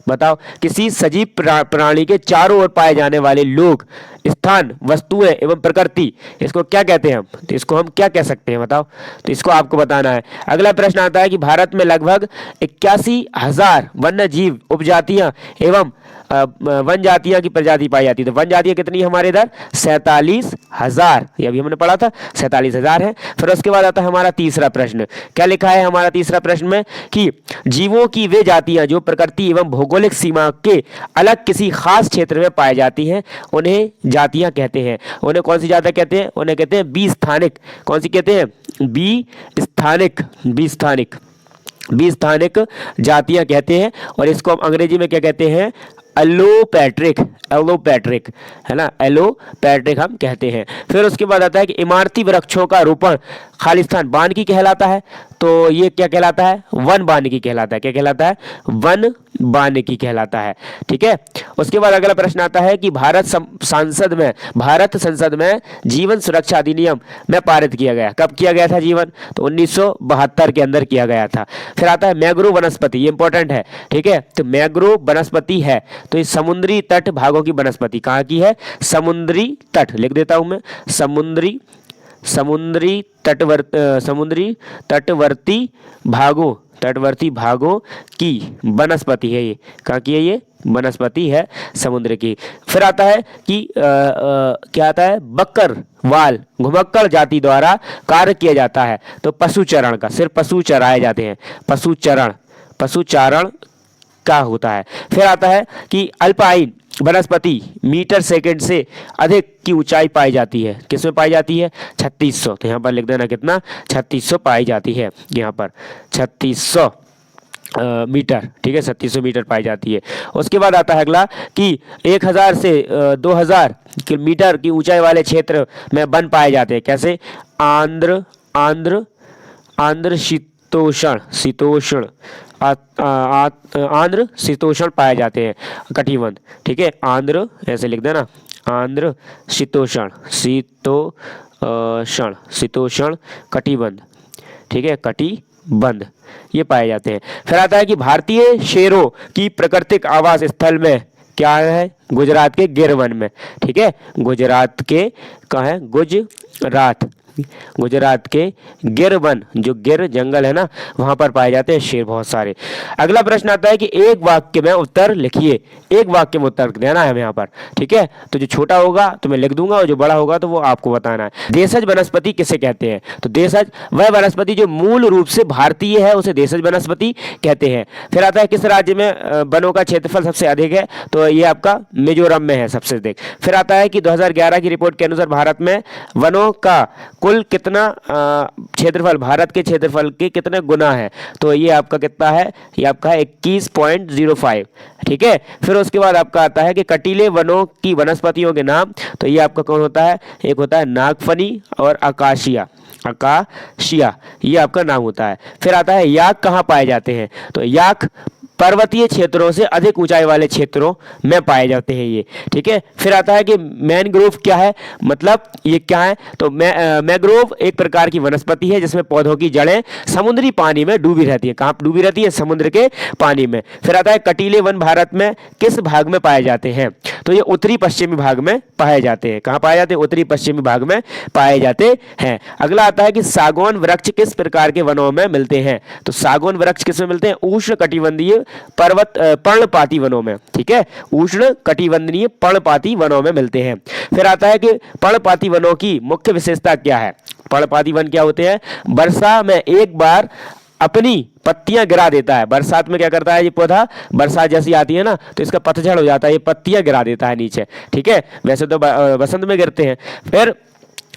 बताओ, किसी सजीव प्रणाली के चारों ओर पाए जाने वाले लोग, स्थान, वस्तुएं एवं प्रकृति, इसको क्या कहते हैं हम? तो इसको हम क्या कह सकते हैं बताओ, तो इसको आपको बताना है। अगला प्रश्न आता है कि भारत में लगभग 81,000 वन्य जीव उपजातियां एवं वन जातियां की प्रजाति पाई जाती है। तो वन जातियां कितनी हमारे इधर? 47,000, ये अभी हमने पढ़ा था, 47,000 है। फिर उसके बाद आता है हमारा तीसरा प्रश्न। क्या लिखा है हमारा तीसरा प्रश्न में कि जीवों की वे जातियां जो प्रकृति एवं भौगोलिक सीमा के अलग किसी खास क्षेत्र में पाई जाती हैं, उन्हें जातियां कहते हैं। उन्हें कौन सी जातियां कहते हैं? उन्हें कहते हैं बीस्थानिक। कौन सी कहते हैं? बीस्थानिक जातियां कहते हैं। और इसको हम अंग्रेजी में क्या कहते हैं? एलोपैट्रिक है ना, एलोपैट्रिक हम कहते हैं। फिर उसके बाद आता है कि इमारती वृक्षों का रोपण खालिस्तान वानिकी कहलाता है। तो ये क्या कहलाता है? वन वानिकी कहलाता है। क्या कहलाता है? वन वानिकी कहलाता है। ठीक है, उसके बाद अगला प्रश्न आता है कि भारत संसद में जीवन सुरक्षा अधिनियम में पारित किया गया। कब किया गया था जीवन? तो 1972 के अंदर किया गया था। फिर आता है मैंग्रोव वनस्पति, ये इंपॉर्टेंट है। ठीक है, तो मैंग्रोव वनस्पति है तो ये समुद्री तट भागों की वनस्पति, कहाँ की है? समुद्री तट, लिख देता हूं मैं, समुद्री तटवर्ती भागों की वनस्पति है ये। कहाँ की है ये? वनस्पति है समुद्र की। फिर आता है कि क्या आता है? बकरवाल घुमक्कड़ जाति द्वारा कार्य किया जाता है। तो पशुचरण का, सिर्फ पशु चराए जाते हैं, पशुचारण का होता है। फिर आता है कि अल्पाइन वनस्पति मीटर सेकंड से अधिक की ऊंचाई पाई जाती है। किसमें पाई जाती है? 3600। तो यहाँ पर लिख देना कितना? 3600 पाई जाती है, यहाँ पर 3600 मीटर। ठीक है, 3600 मीटर पाई जाती है। उसके बाद आता है अगला कि 1000 से 2000 मीटर की ऊंचाई वाले क्षेत्र में वन पाए जाते हैं। कैसे? आंध्र शीतोष्ण पाए जाते हैं, कटिबंध। ठीक है, आंध्र ऐसे लिख देना, आंध्र शीतोष्ण कटिबंध। ठीक है, कटिबंध ये पाए जाते हैं। फिर आता है कि भारतीय शेरों की प्राकृतिक आवास स्थल में क्या है? गुजरात के गिर वन में। ठीक है, गुजरात के कहाँ है? गुजरात के गिर वन, जो गिर जंगल है ना, वहां पर पाए जाते हैं शेर बहुत सारे। अगला प्रश्न आता है कि एक वाक्य में उत्तर लिखिए। एक वाक्य में उत्तर देना है हमें यहाँ पर। ठीक है, तो जो छोटा होगा तो मैं लिख दूंगा और जो बड़ा होगा तो वो आपको बताना है। देशज वनस्पति किसे कहते हैं? तो देशज वह वनस्पति जो मूल रूप से भारतीय है, उसे देशज वनस्पति कहते हैं। फिर आता है किस राज्य में वनों का क्षेत्रफल सबसे अधिक है? तो ये आपका मिजोरम में है सबसे अधिक। फिर आता है कि 2011 की रिपोर्ट के अनुसार भारत में वनों का कुल कितना क्षेत्रफल भारत के क्षेत्रफल के कितने गुना है, तो ये आपका कितना है, ये आपका है 21.05। ठीक है, फिर उसके बाद आपका आता है कि कटीले वनों की वनस्पतियों के नाम, तो ये आपका कौन होता है, एक होता है नागफनी और आकाशिया, आकाशिया ये आपका नाम होता है। फिर आता है याक कहाँ पाए जाते हैं, तो याक पर्वतीय क्षेत्रों से अधिक ऊंचाई वाले क्षेत्रों में पाए जाते हैं ये। ठीक है, फिर आता है कि मैनग्रोव क्या है, मतलब ये क्या है, तो मैंग्रोव एक प्रकार की वनस्पति है जिसमें पौधों की जड़ें समुद्री पानी में डूबी रहती है। कहाँ डूबी रहती है, समुद्र के पानी में। फिर आता है कटीले वन भारत में किस भाग में पाए जाते हैं, तो ये उत्तरी पश्चिमी भाग में पाए जाते हैं। कहाँ पाए जाते हैं, उत्तरी पश्चिमी भाग में पाए जाते हैं। अगला आता है कि सागौन वृक्ष किस प्रकार के वनों में मिलते हैं, तो सागौन वृक्ष किस में मिलते हैं, उष्ण कटिबंधीय पर्णपाती वनों में। ठीक है, उष्ण कटिबंधीय पर्णपाती वनों में मिलते हैं। फिर आता है कि पर्णपाती वनों की मुख्य विशेषता क्या है, पर्णपाती वन क्या होते हैं, वर्षा में एक बार अपनी पत्तियां गिरा देता है। बरसात में क्या करता है ये पौधा, बरसात जैसी आती है ना तो इसका पतझड़ हो जाता है, ये पत्तियां गिरा देता है नीचे। ठीक है, वैसे तो बसंत में गिरते हैं। फिर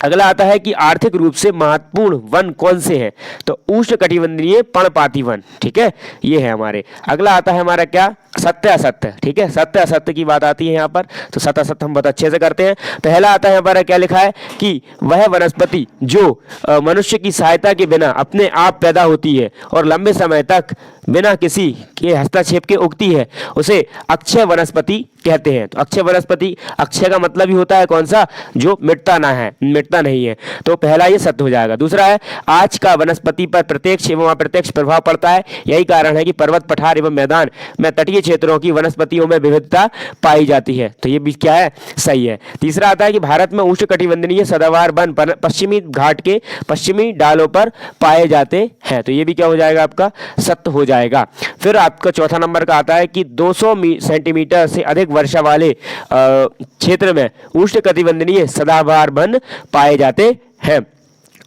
अगला आता है कि आर्थिक रूप से महत्वपूर्ण वन कौन से हैं, तो उष्ण कटिबंधीय पर्णपाती वन। ठीक है, ये है हमारे। अगला आता है हमारा क्या, सत्य असत्य। ठीक है, सत्य असत्य की बात आती है यहाँ पर, तो सत्य असत्य हम बहुत अच्छे से करते हैं। पहला आता है हमारा क्या लिखा है कि वह वनस्पति जो मनुष्य की सहायता के बिना अपने आप पैदा होती है और लंबे समय तक बिना किसी के हस्तक्षेप के उगती है उसे अक्षय वनस्पति कहते हैं। तो अक्षय वनस्पति, अक्षय का मतलब ही होता है कौन सा, जो मिटता ना है, मिटता नहीं है। तो पहला ये सत्य हो जाएगा। दूसरा है आज का वनस्पति पर प्रत्यक्ष एवं अप्रत्यक्ष प्रभाव पड़ता है, यही कारण है कि पर्वत पठार एवं मैदान में तटीय क्षेत्रों की वनस्पतियों में विविधता पाई जाती है। तो ये भी क्या है, सही है। तीसरा आता है कि भारत में उष्ण कटिबंधीय सदाबहार वन पश्चिमी घाट के पश्चिमी डालों पर पाए जाते हैं। तो ये भी क्या हो जाएगा, आपका सत्य हो जाएगा। फिर आपका चौथा नंबर का आता है कि 200 सेंटीमीटर से अधिक वर्षा वाले क्षेत्र में उष्ण कटिबंधीय सदाबहार वन पाए जाते हैं।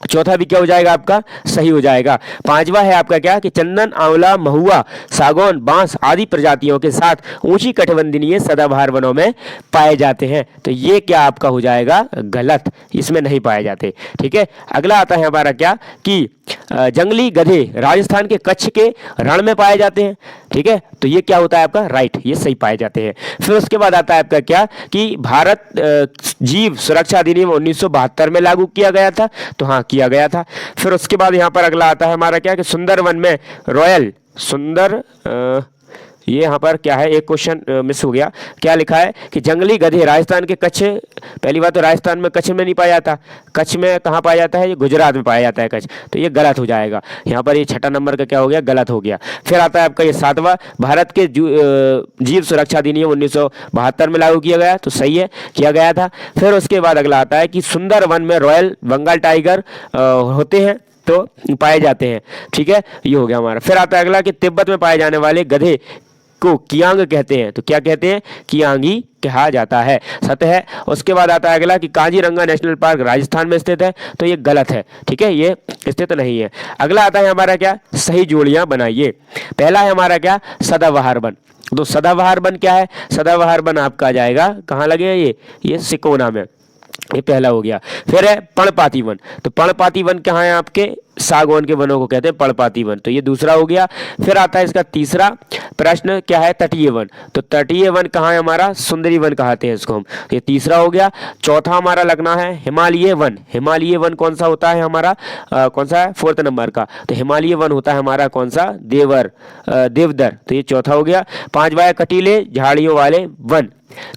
चौथा भी क्या हो जाएगा, आपका सही हो जाएगा। पांचवा है आपका क्या कि चंदन, आंवला, महुआ, सागौन, बांस आदि प्रजातियों के साथ ऊंची कटिबंधीय सदाबहार वनों में पाए जाते हैं। तो ये क्या आपका हो जाएगा, गलत, इसमें नहीं पाए जाते। ठीक है, अगला आता है हमारा क्या कि जंगली गधे राजस्थान के कच्छ के रण में पाए जाते हैं। ठीक है, तो ये क्या होता है आपका, राइट, ये सही पाए जाते हैं। फिर उसके बाद आता है आपका क्या कि भारत जीव सुरक्षा अधिनियम 1972 में लागू किया गया था, तो हाँ किया गया था। फिर उसके बाद यहाँ पर अगला आता है हमारा क्या कि सुंदरवन में रॉयल सुंदर ये यहाँ पर क्या है, एक क्वेश्चन मिस हो गया। क्या लिखा है कि जंगली गधे राजस्थान के कच्छ, पहली बात तो राजस्थान में कच्छ में नहीं पाया जाता, कच्छ में कहाँ पाया जाता है, ये गुजरात में पाया जाता है कच्छ, तो ये गलत हो जाएगा। यहाँ पर ये छठा नंबर का क्या हो गया, गलत हो गया। फिर आता है आपका ये सातवां, भारत के जीव सुरक्षा अधिनियम 1972 में लागू किया गया, तो सही है, किया गया था। फिर उसके बाद अगला आता है कि सुंदरवन में रॉयल बंगाल टाइगर होते हैं, तो पाए जाते हैं। ठीक है, ये हो गया हमारा। फिर आता है अगला कि तिब्बत में पाए जाने वाले गधे को कियांग कहते हैं, तो क्या कहते हैं, कियांगी कहा जाता है, सत्य है। उसके बाद आता है अगला कि काजीरंगा नेशनल पार्क राजस्थान में स्थित है, तो ये गलत है। ठीक है, ये स्थित नहीं है। अगला आता है हमारा क्या, सही जोड़ियां बनाइए। पहला है हमारा क्या, सदाबहार वन। तो सदाबहार वन क्या है, सदाबहार वन आपका आ जाएगा कहाँ लगेगा, ये सिकोना में, ये पहला हो गया। फिर है पर्णपाती वन, तो पर्णपाती वन कहाँ है, आपके सागौन के वनों को कहते हैं पर्णपाती वन, तो ये दूसरा हो गया। फिर आता है इसका तीसरा प्रश्न क्या है, तटीय वन, तो तटीय वन कहाँ है हमारा, सुंदरी वन कहते हैं इसको हम, ये तीसरा हो गया। चौथा हमारा लगना है हिमालय वन। हिमालय वन कौन सा होता है हमारा, कौन सा है, फोर्थ नंबर का, तो हिमालय वन होता है हमारा कौन सा, देवदर, तो ये चौथा हो गया। पांचवा है कटीले झाड़ियों वाले वन,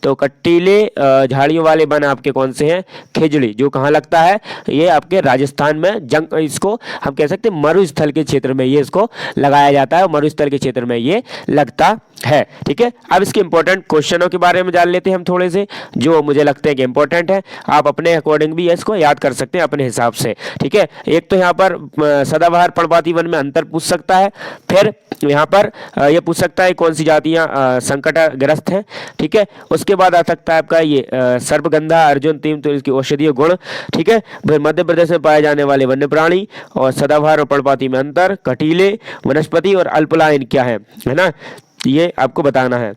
तो कटीले झाड़ियों वाले वन आपके कौन से हैं, खिजड़ी, जो कहाँ लगता है, ये आपके राजस्थान में जंग, इसको हम कह सकते हैं मरुस्थल के क्षेत्र में ये इसको लगाया जाता है, मरुस्थल के क्षेत्र में ये लगता है। ठीक है, अब इसके इंपॉर्टेंट क्वेश्चनों के बारे में जान लेते हैं हम थोड़े से, जो मुझे लगते हैं कि इंपॉर्टेंट है, आप अपने अकॉर्डिंग भी इसको याद कर सकते हैं अपने हिसाब से। ठीक है, एक तो यहाँ पर सदाबहार पर्णपाती वन में अंतर पूछ सकता है। फिर यहाँ पर ये पूछ सकता है कौन सी जातियाँ संकटग्रस्त हैं। ठीक है, उसके बाद आ सकता है आपका ये सर्पगंधा, अर्जुन तीन, तो इसकी औषधीय गुण। ठीक है, फिर मध्य प्रदेश में पाए जाने वाले वन्य प्राणी, और सदाबहार और पर्णपाती में अंतर, कटीले वनस्पति और अल्पलायन क्या है ना, ये आपको बताना है।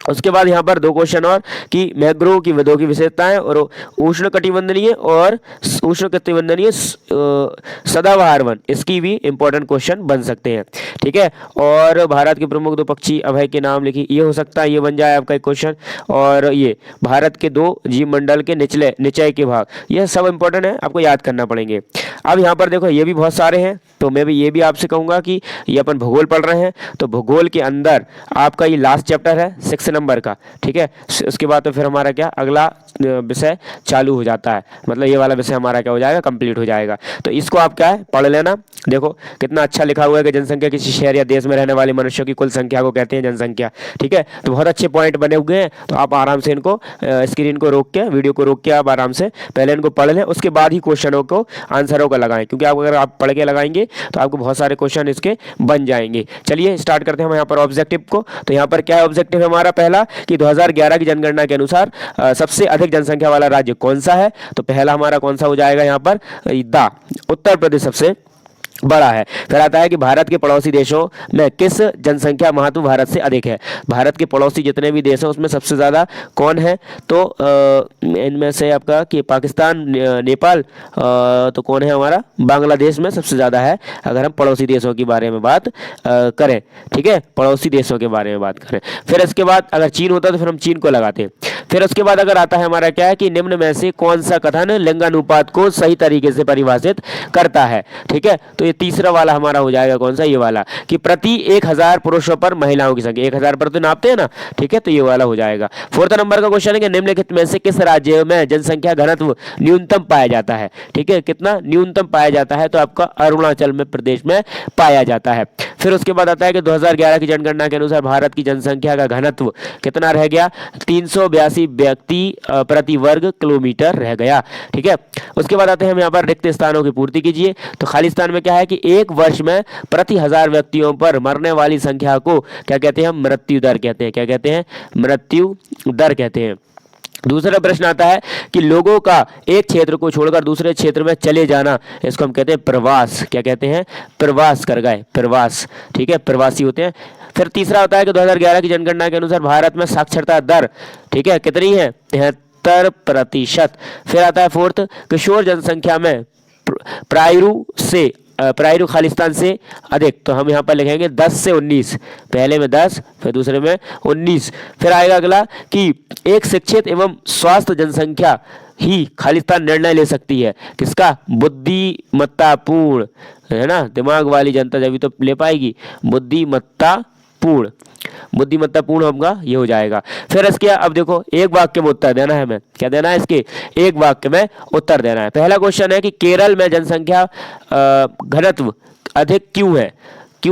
उसके बाद यहाँ पर दो क्वेश्चन और कि मैंग्रोव की दो की विशेषताएं और उष्णकटिबंधीय और उष्णकटिबंधीय सदाबहार वन, इसकी भी इंपॉर्टेंट क्वेश्चन बन सकते हैं। ठीक है, और भारत के प्रमुख दो पक्षी अभय के नाम लिखिए, ये हो सकता है, ये बन जाए आपका एक क्वेश्चन। और ये भारत के दो जीव मंडल के निचले निचय के भाग, यह सब इंपॉर्टेंट है, आपको याद करना पड़ेंगे। अब यहाँ पर देखो ये भी बहुत सारे हैं, तो मैं भी ये भी आपसे कहूँगा कि ये अपन भूगोल पढ़ रहे हैं, तो भूगोल के अंदर आपका ये लास्ट चैप्टर है 6 नंबर का। ठीक है, उसके बाद तो फिर हमारा क्या अगला विषय चालू हो जाता है, मतलब ये वाला विषय हमारा क्या हो जाएगा, कंप्लीट हो जाएगा। तो इसको आप क्या है पढ़ लेना। देखो कितना अच्छा लिखा हुआ है कि जनसंख्या किसी शहर या देश में रहने वाले मनुष्यों की कुल संख्या को कहते हैं जनसंख्या। ठीक है, तो बहुत अच्छे पॉइंट बने हुए हैं, तो आप आराम से इनको स्क्रीन को रोक के, वीडियो को रोक के आप आराम से पहले इनको पढ़ लें, उसके बाद ही क्वेश्चनों को आंसरों का लगाएं, क्योंकि आप अगर आप पढ़ के लगाएंगे तो आपको बहुत सारे क्वेश्चन इसके बन जाएंगे। चलिए स्टार्ट करते हैं हम यहाँ पर ऑब्जेक्टिव को। तो यहाँ पर क्या है ऑब्जेक्टिव हमारा पहला कि 2011 की जनगणना के अनुसार सबसे अधिक जनसंख्या वाला राज्य कौन सा है। तो पहला हमारा कौन सा हो जाएगा यहाँ पर, उत्तर प्रदेश सबसे बड़ा है। फिर आता है कि भारत के पड़ोसी देशों में किस जनसंख्या महत्व भारत से अधिक है। भारत के पड़ोसी जितने भी देश हैं उसमें सबसे ज़्यादा कौन है, तो इनमें से आपका कि पाकिस्तान, नेपाल, तो कौन है हमारा, बांग्लादेश में सबसे ज़्यादा है, अगर हम पड़ोसी देशों के बारे में बात करें। ठीक है, पड़ोसी देशों के बारे में बात करें। फिर इसके बाद अगर चीन होता तो फिर हम चीन को लगाते। फिर उसके बाद अगर आता है हमारा क्या है कि निम्न में से कौन सा कथन लिंगानुपात को सही तरीके से परिभाषित करता है। ठीक है, तो ये तीसरा वाला हमारा हो जाएगा कौन सा, ये वाला कि प्रति 1000 पुरुषों पर महिलाओं की संख्या, 1000 पर तो नापते हैं ना। ठीक है, तो ये वाला हो जाएगा। 4 नंबर का क्वेश्चन है कि निम्नलिखित में से किस राज्य में जनसंख्या घनत्व न्यूनतम पाया जाता है। ठीक है, कितना न्यूनतम पाया जाता है, तो आपका अरुणाचल में प्रदेश में पाया जाता है। फिर उसके बाद आता है कि 2011 की जनगणना के अनुसार भारत की जनसंख्या का घनत्व कितना रह गया, 382 व्यक्ति प्रति वर्ग किलोमीटर रह गया। ठीक है, उसके बाद आते हैं हम यहाँ पर रिक्त स्थानों की पूर्ति कीजिए। तो खालिस्तान में क्या है कि एक वर्ष में प्रति 1000 व्यक्तियों पर मरने वाली संख्या को क्या कहते हैं, मृत्यु दर कहते हैं। क्या कहते हैं, मृत्यु दर कहते हैं। दूसरा प्रश्न आता है कि लोगों का एक क्षेत्र को छोड़कर दूसरे क्षेत्र में चले जाना, इसको हम कहते हैं प्रवास। क्या कहते हैं, प्रवास कर गए, प्रवास। ठीक है, प्रवासी होते हैं। फिर तीसरा होता है कि 2011 की जनगणना के अनुसार भारत में साक्षरता दर, ठीक है, कितनी है, 73%। फिर आता है फोर्थ, किशोर जनसंख्या में प्रायरू खालिस्तान से अधिक, तो हम यहाँ पर लिखेंगे 10 से 19, पहले में 10 फिर दूसरे में 19। फिर आएगा अगला कि एक शिक्षित एवं स्वास्थ्य जनसंख्या ही खालिस्तान निर्णय ले सकती है, किसका, बुद्धिमत्तापूर्ण, है ना, दिमाग वाली जनता जब भी तो ले पाएगी, बुद्धिमत्तापूर्ण होगा, ये हो जाएगा। फिर इसके अब देखो एक वाक्य में उत्तर देना है, हमें क्या देना है, इसके एक वाक्य में उत्तर देना है। पहला क्वेश्चन है कि केरल में जनसंख्या घनत्व अधिक क्यों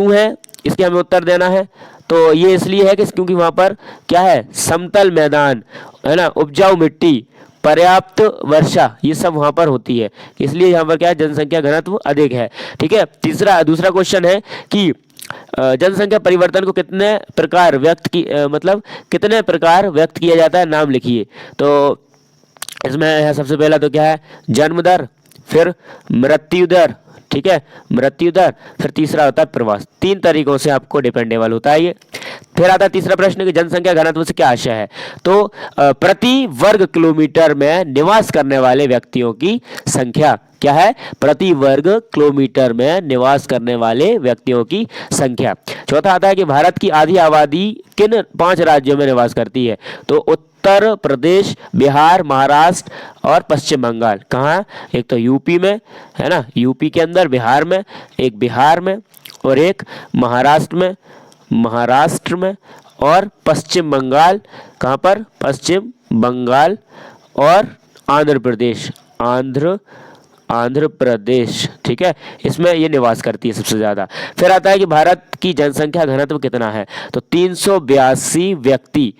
है, इसके हमें उत्तर देना है। तो ये इसलिए है कि क्योंकि वहां पर क्या है, समतल मैदान है ना, उपजाऊ मिट्टी, पर्याप्त वर्षा, ये सब वहां पर होती है, इसलिए यहाँ पर क्या है, जनसंख्या घनत्व अधिक है। ठीक है, दूसरा क्वेश्चन है कि जनसंख्या परिवर्तन को कितने प्रकार व्यक्त किया जाता है, नाम लिखिए। तो इसमें है सबसे पहला तो क्या है, जन्म दर, फिर मृत्यु दर, ठीक है, मृत्यु दर, फिर तीसरा होता है प्रवास। 3 तरीकों से आपको डिपेंडेबल होता है ये। फिर आता है तीसरा प्रश्न कि जनसंख्या घनत्व से क्या आशय है। तो प्रति वर्ग किलोमीटर में निवास करने वाले व्यक्तियों की संख्या क्या है, प्रति वर्ग किलोमीटर में निवास करने वाले व्यक्तियों की संख्या। चौथा आता है कि भारत की आधी आबादी किन 5 राज्यों में निवास करती है। तो उत्तर प्रदेश, बिहार, महाराष्ट्र और पश्चिम बंगाल। कहाँ, एक तो यूपी में है ना, यूपी के अंदर, बिहार में, एक बिहार में और एक महाराष्ट्र में और पश्चिम बंगाल, कहाँ पर, पश्चिम बंगाल और आंध्र प्रदेश। ठीक है, इसमें ये निवास करती है सबसे ज़्यादा। फिर आता है कि भारत की जनसंख्या घनत्व कितना है। तो 382 व्यक्ति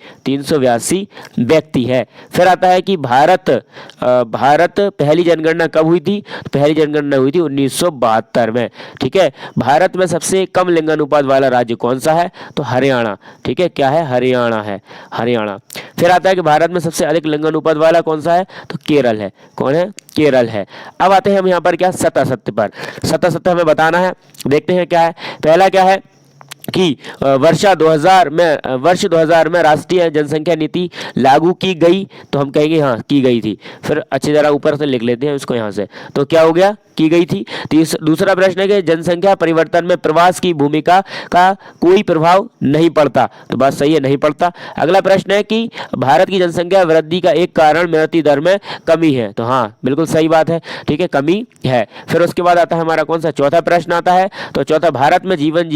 है। फिर आता है कि भारत पहली जनगणना कब हुई थी। तो पहली जनगणना हुई थी 1972 में। ठीक है, भारत में सबसे कम लिंगानुपात वाला राज्य कौन सा है। तो हरियाणा। ठीक है, क्या है, हरियाणा है, हरियाणा। फिर आता है कि भारत में सबसे अधिक लिंगानुपात वाला कौन सा है। तो केरल है। कौन है, केरल है। अब आते हैं हम यहाँ पर क्या, सत्य पर। सत्य हमें बताना है। देखते हैं क्या है। पहला क्या है कि वर्ष 2000 में राष्ट्रीय जनसंख्या नीति लागू की गई, तो हम कहेंगे हाँ की गई थी। फिर अच्छी तरह ऊपर से लिख लेते हैं उसको यहाँ से, तो क्या हो गया की गई थी। दूसरा प्रश्न है कि जनसंख्या परिवर्तन में प्रवास की भूमिका का कोई प्रभाव नहीं पड़ता, तो बात सही है, नहीं पड़ता। अगला प्रश्न है कि भारत की जनसंख्या वृद्धि का एक कारण मृत्यु दर में कमी है, तो हाँ बिल्कुल सही बात है, ठीक है, कमी है। फिर उसके बाद आता है हमारा कौन सा चौथा प्रश्न आता है, तो चौथा, भारत में जीवन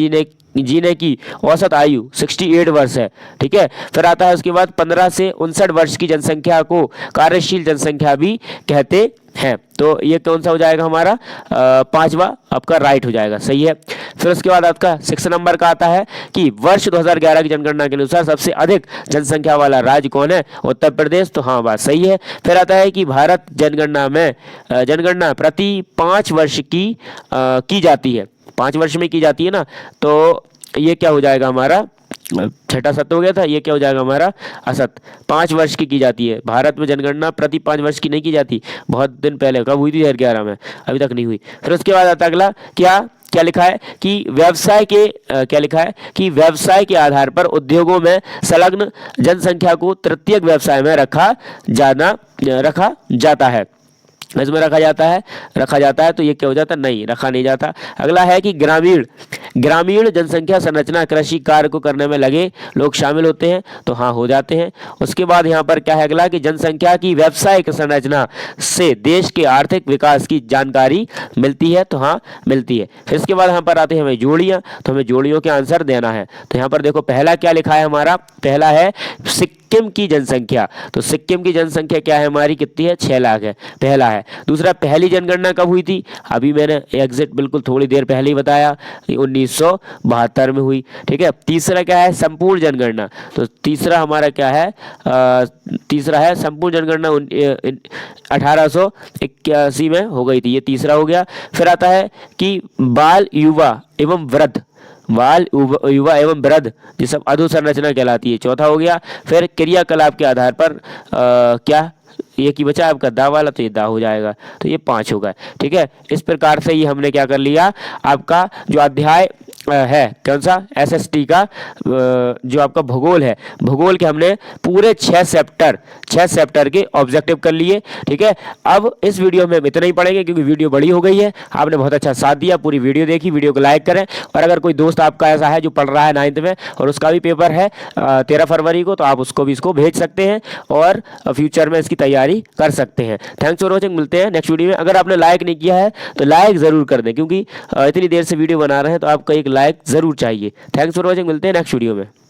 जीने की औसत आयु 68 वर्ष है, ठीक है। फिर आता है उसके बाद 15 से 59 वर्ष की जनसंख्या को कार्यशील जनसंख्या भी कहते हैं, तो ये कौन सा हो जाएगा हमारा पांचवा आपका राइट हो जाएगा, सही है। फिर उसके बाद आपका 6 नंबर का आता है कि वर्ष 2011 की जनगणना के अनुसार सबसे अधिक जनसंख्या वाला राज्य कौन है, उत्तर प्रदेश, तो हाँ बात सही है। फिर आता है कि भारत जनगणना प्रति 5 वर्ष की जाती है, 5 वर्ष में की जाती है ना, तो ये क्या हो जाएगा हमारा छठा सत्य हो गया था, ये क्या हो जाएगा हमारा असत। 5 वर्ष की जाती है, भारत में जनगणना प्रति 5 वर्ष की नहीं की जाती, बहुत दिन पहले, कब हुई थी 2011 में, अभी तक नहीं हुई। फिर उसके बाद आता अगला क्या लिखा है कि व्यवसाय के आधार पर उद्योगों में संलग्न जनसंख्या को तृतीयक व्यवसाय में रखा जाता है, इसमें रखा जाता है, तो ये क्या हो जाता है, नहीं रखा नहीं जाता। अगला है कि ग्रामीण जनसंख्या संरचना कृषि कार्य को करने में लगे लोग शामिल होते हैं, तो हाँ हो जाते हैं। उसके बाद यहाँ पर क्या है अगला कि जनसंख्या की व्यावसायिक संरचना से देश के आर्थिक विकास की जानकारी मिलती है, तो हाँ मिलती है। फिर इसके बाद यहाँ पर आते हैं हमें जोड़ियाँ, तो हमें जोड़ियों के आंसर देना है। तो यहाँ पर देखो पहला क्या लिखा है हमारा, पहला है सिक्किम की जनसंख्या, तो सिक्किम की जनसंख्या क्या है हमारी, कितनी है, 6 लाख है, पहला है। दूसरा, पहली जनगणना कब हुई थी, अभी मैंने एग्जैक्ट बिल्कुल थोड़ी देर पहले ही बताया, 1972 में हुई, ठीक है। तीसरा क्या है, संपूर्ण जनगणना, तो तीसरा हमारा क्या है, तीसरा है संपूर्ण जनगणना 1881 में हो गई थी, ये तीसरा हो गया। फिर आता है कि बाल युवा एवं वृद्ध ये सब अधोसंरचना कहलाती है, चौथा हो गया। फिर क्रियाकलाप के आधार पर क्या ये की बचा आपका दा वाला, तो ये दा हो जाएगा, तो ये 5 होगा, ठीक है। इस प्रकार से ये हमने क्या कर लिया, आपका जो अध्याय है कौन सा, एसएसटी का जो आपका भूगोल है, भूगोल के हमने पूरे 6 चैप्टर के ऑब्जेक्टिव कर लिए, ठीक है। अब इस वीडियो में इतना ही पढ़ेंगे क्योंकि वीडियो बड़ी हो गई है, आपने बहुत अच्छा साथ दिया, पूरी वीडियो देखी, वीडियो को लाइक करें। और अगर कोई दोस्त आपका ऐसा है जो पढ़ रहा है 9th में और उसका भी पेपर है 13 फरवरी को, तो आप उसको भी इसको भेज सकते हैं और फ्यूचर में इसकी तैयारी कर सकते हैं। थैंक्स फॉर वॉचिंग, मिलते हैं नेक्स्ट वीडियो में। अगर आपने लाइक नहीं किया है तो लाइक जरूर कर दें, क्योंकि इतनी देर से वीडियो बना रहे हैं तो आपका एक लाइक जरूर चाहिए। थैंक्स फॉर वॉचिंग, मिलते हैं नेक्स्ट वीडियो में।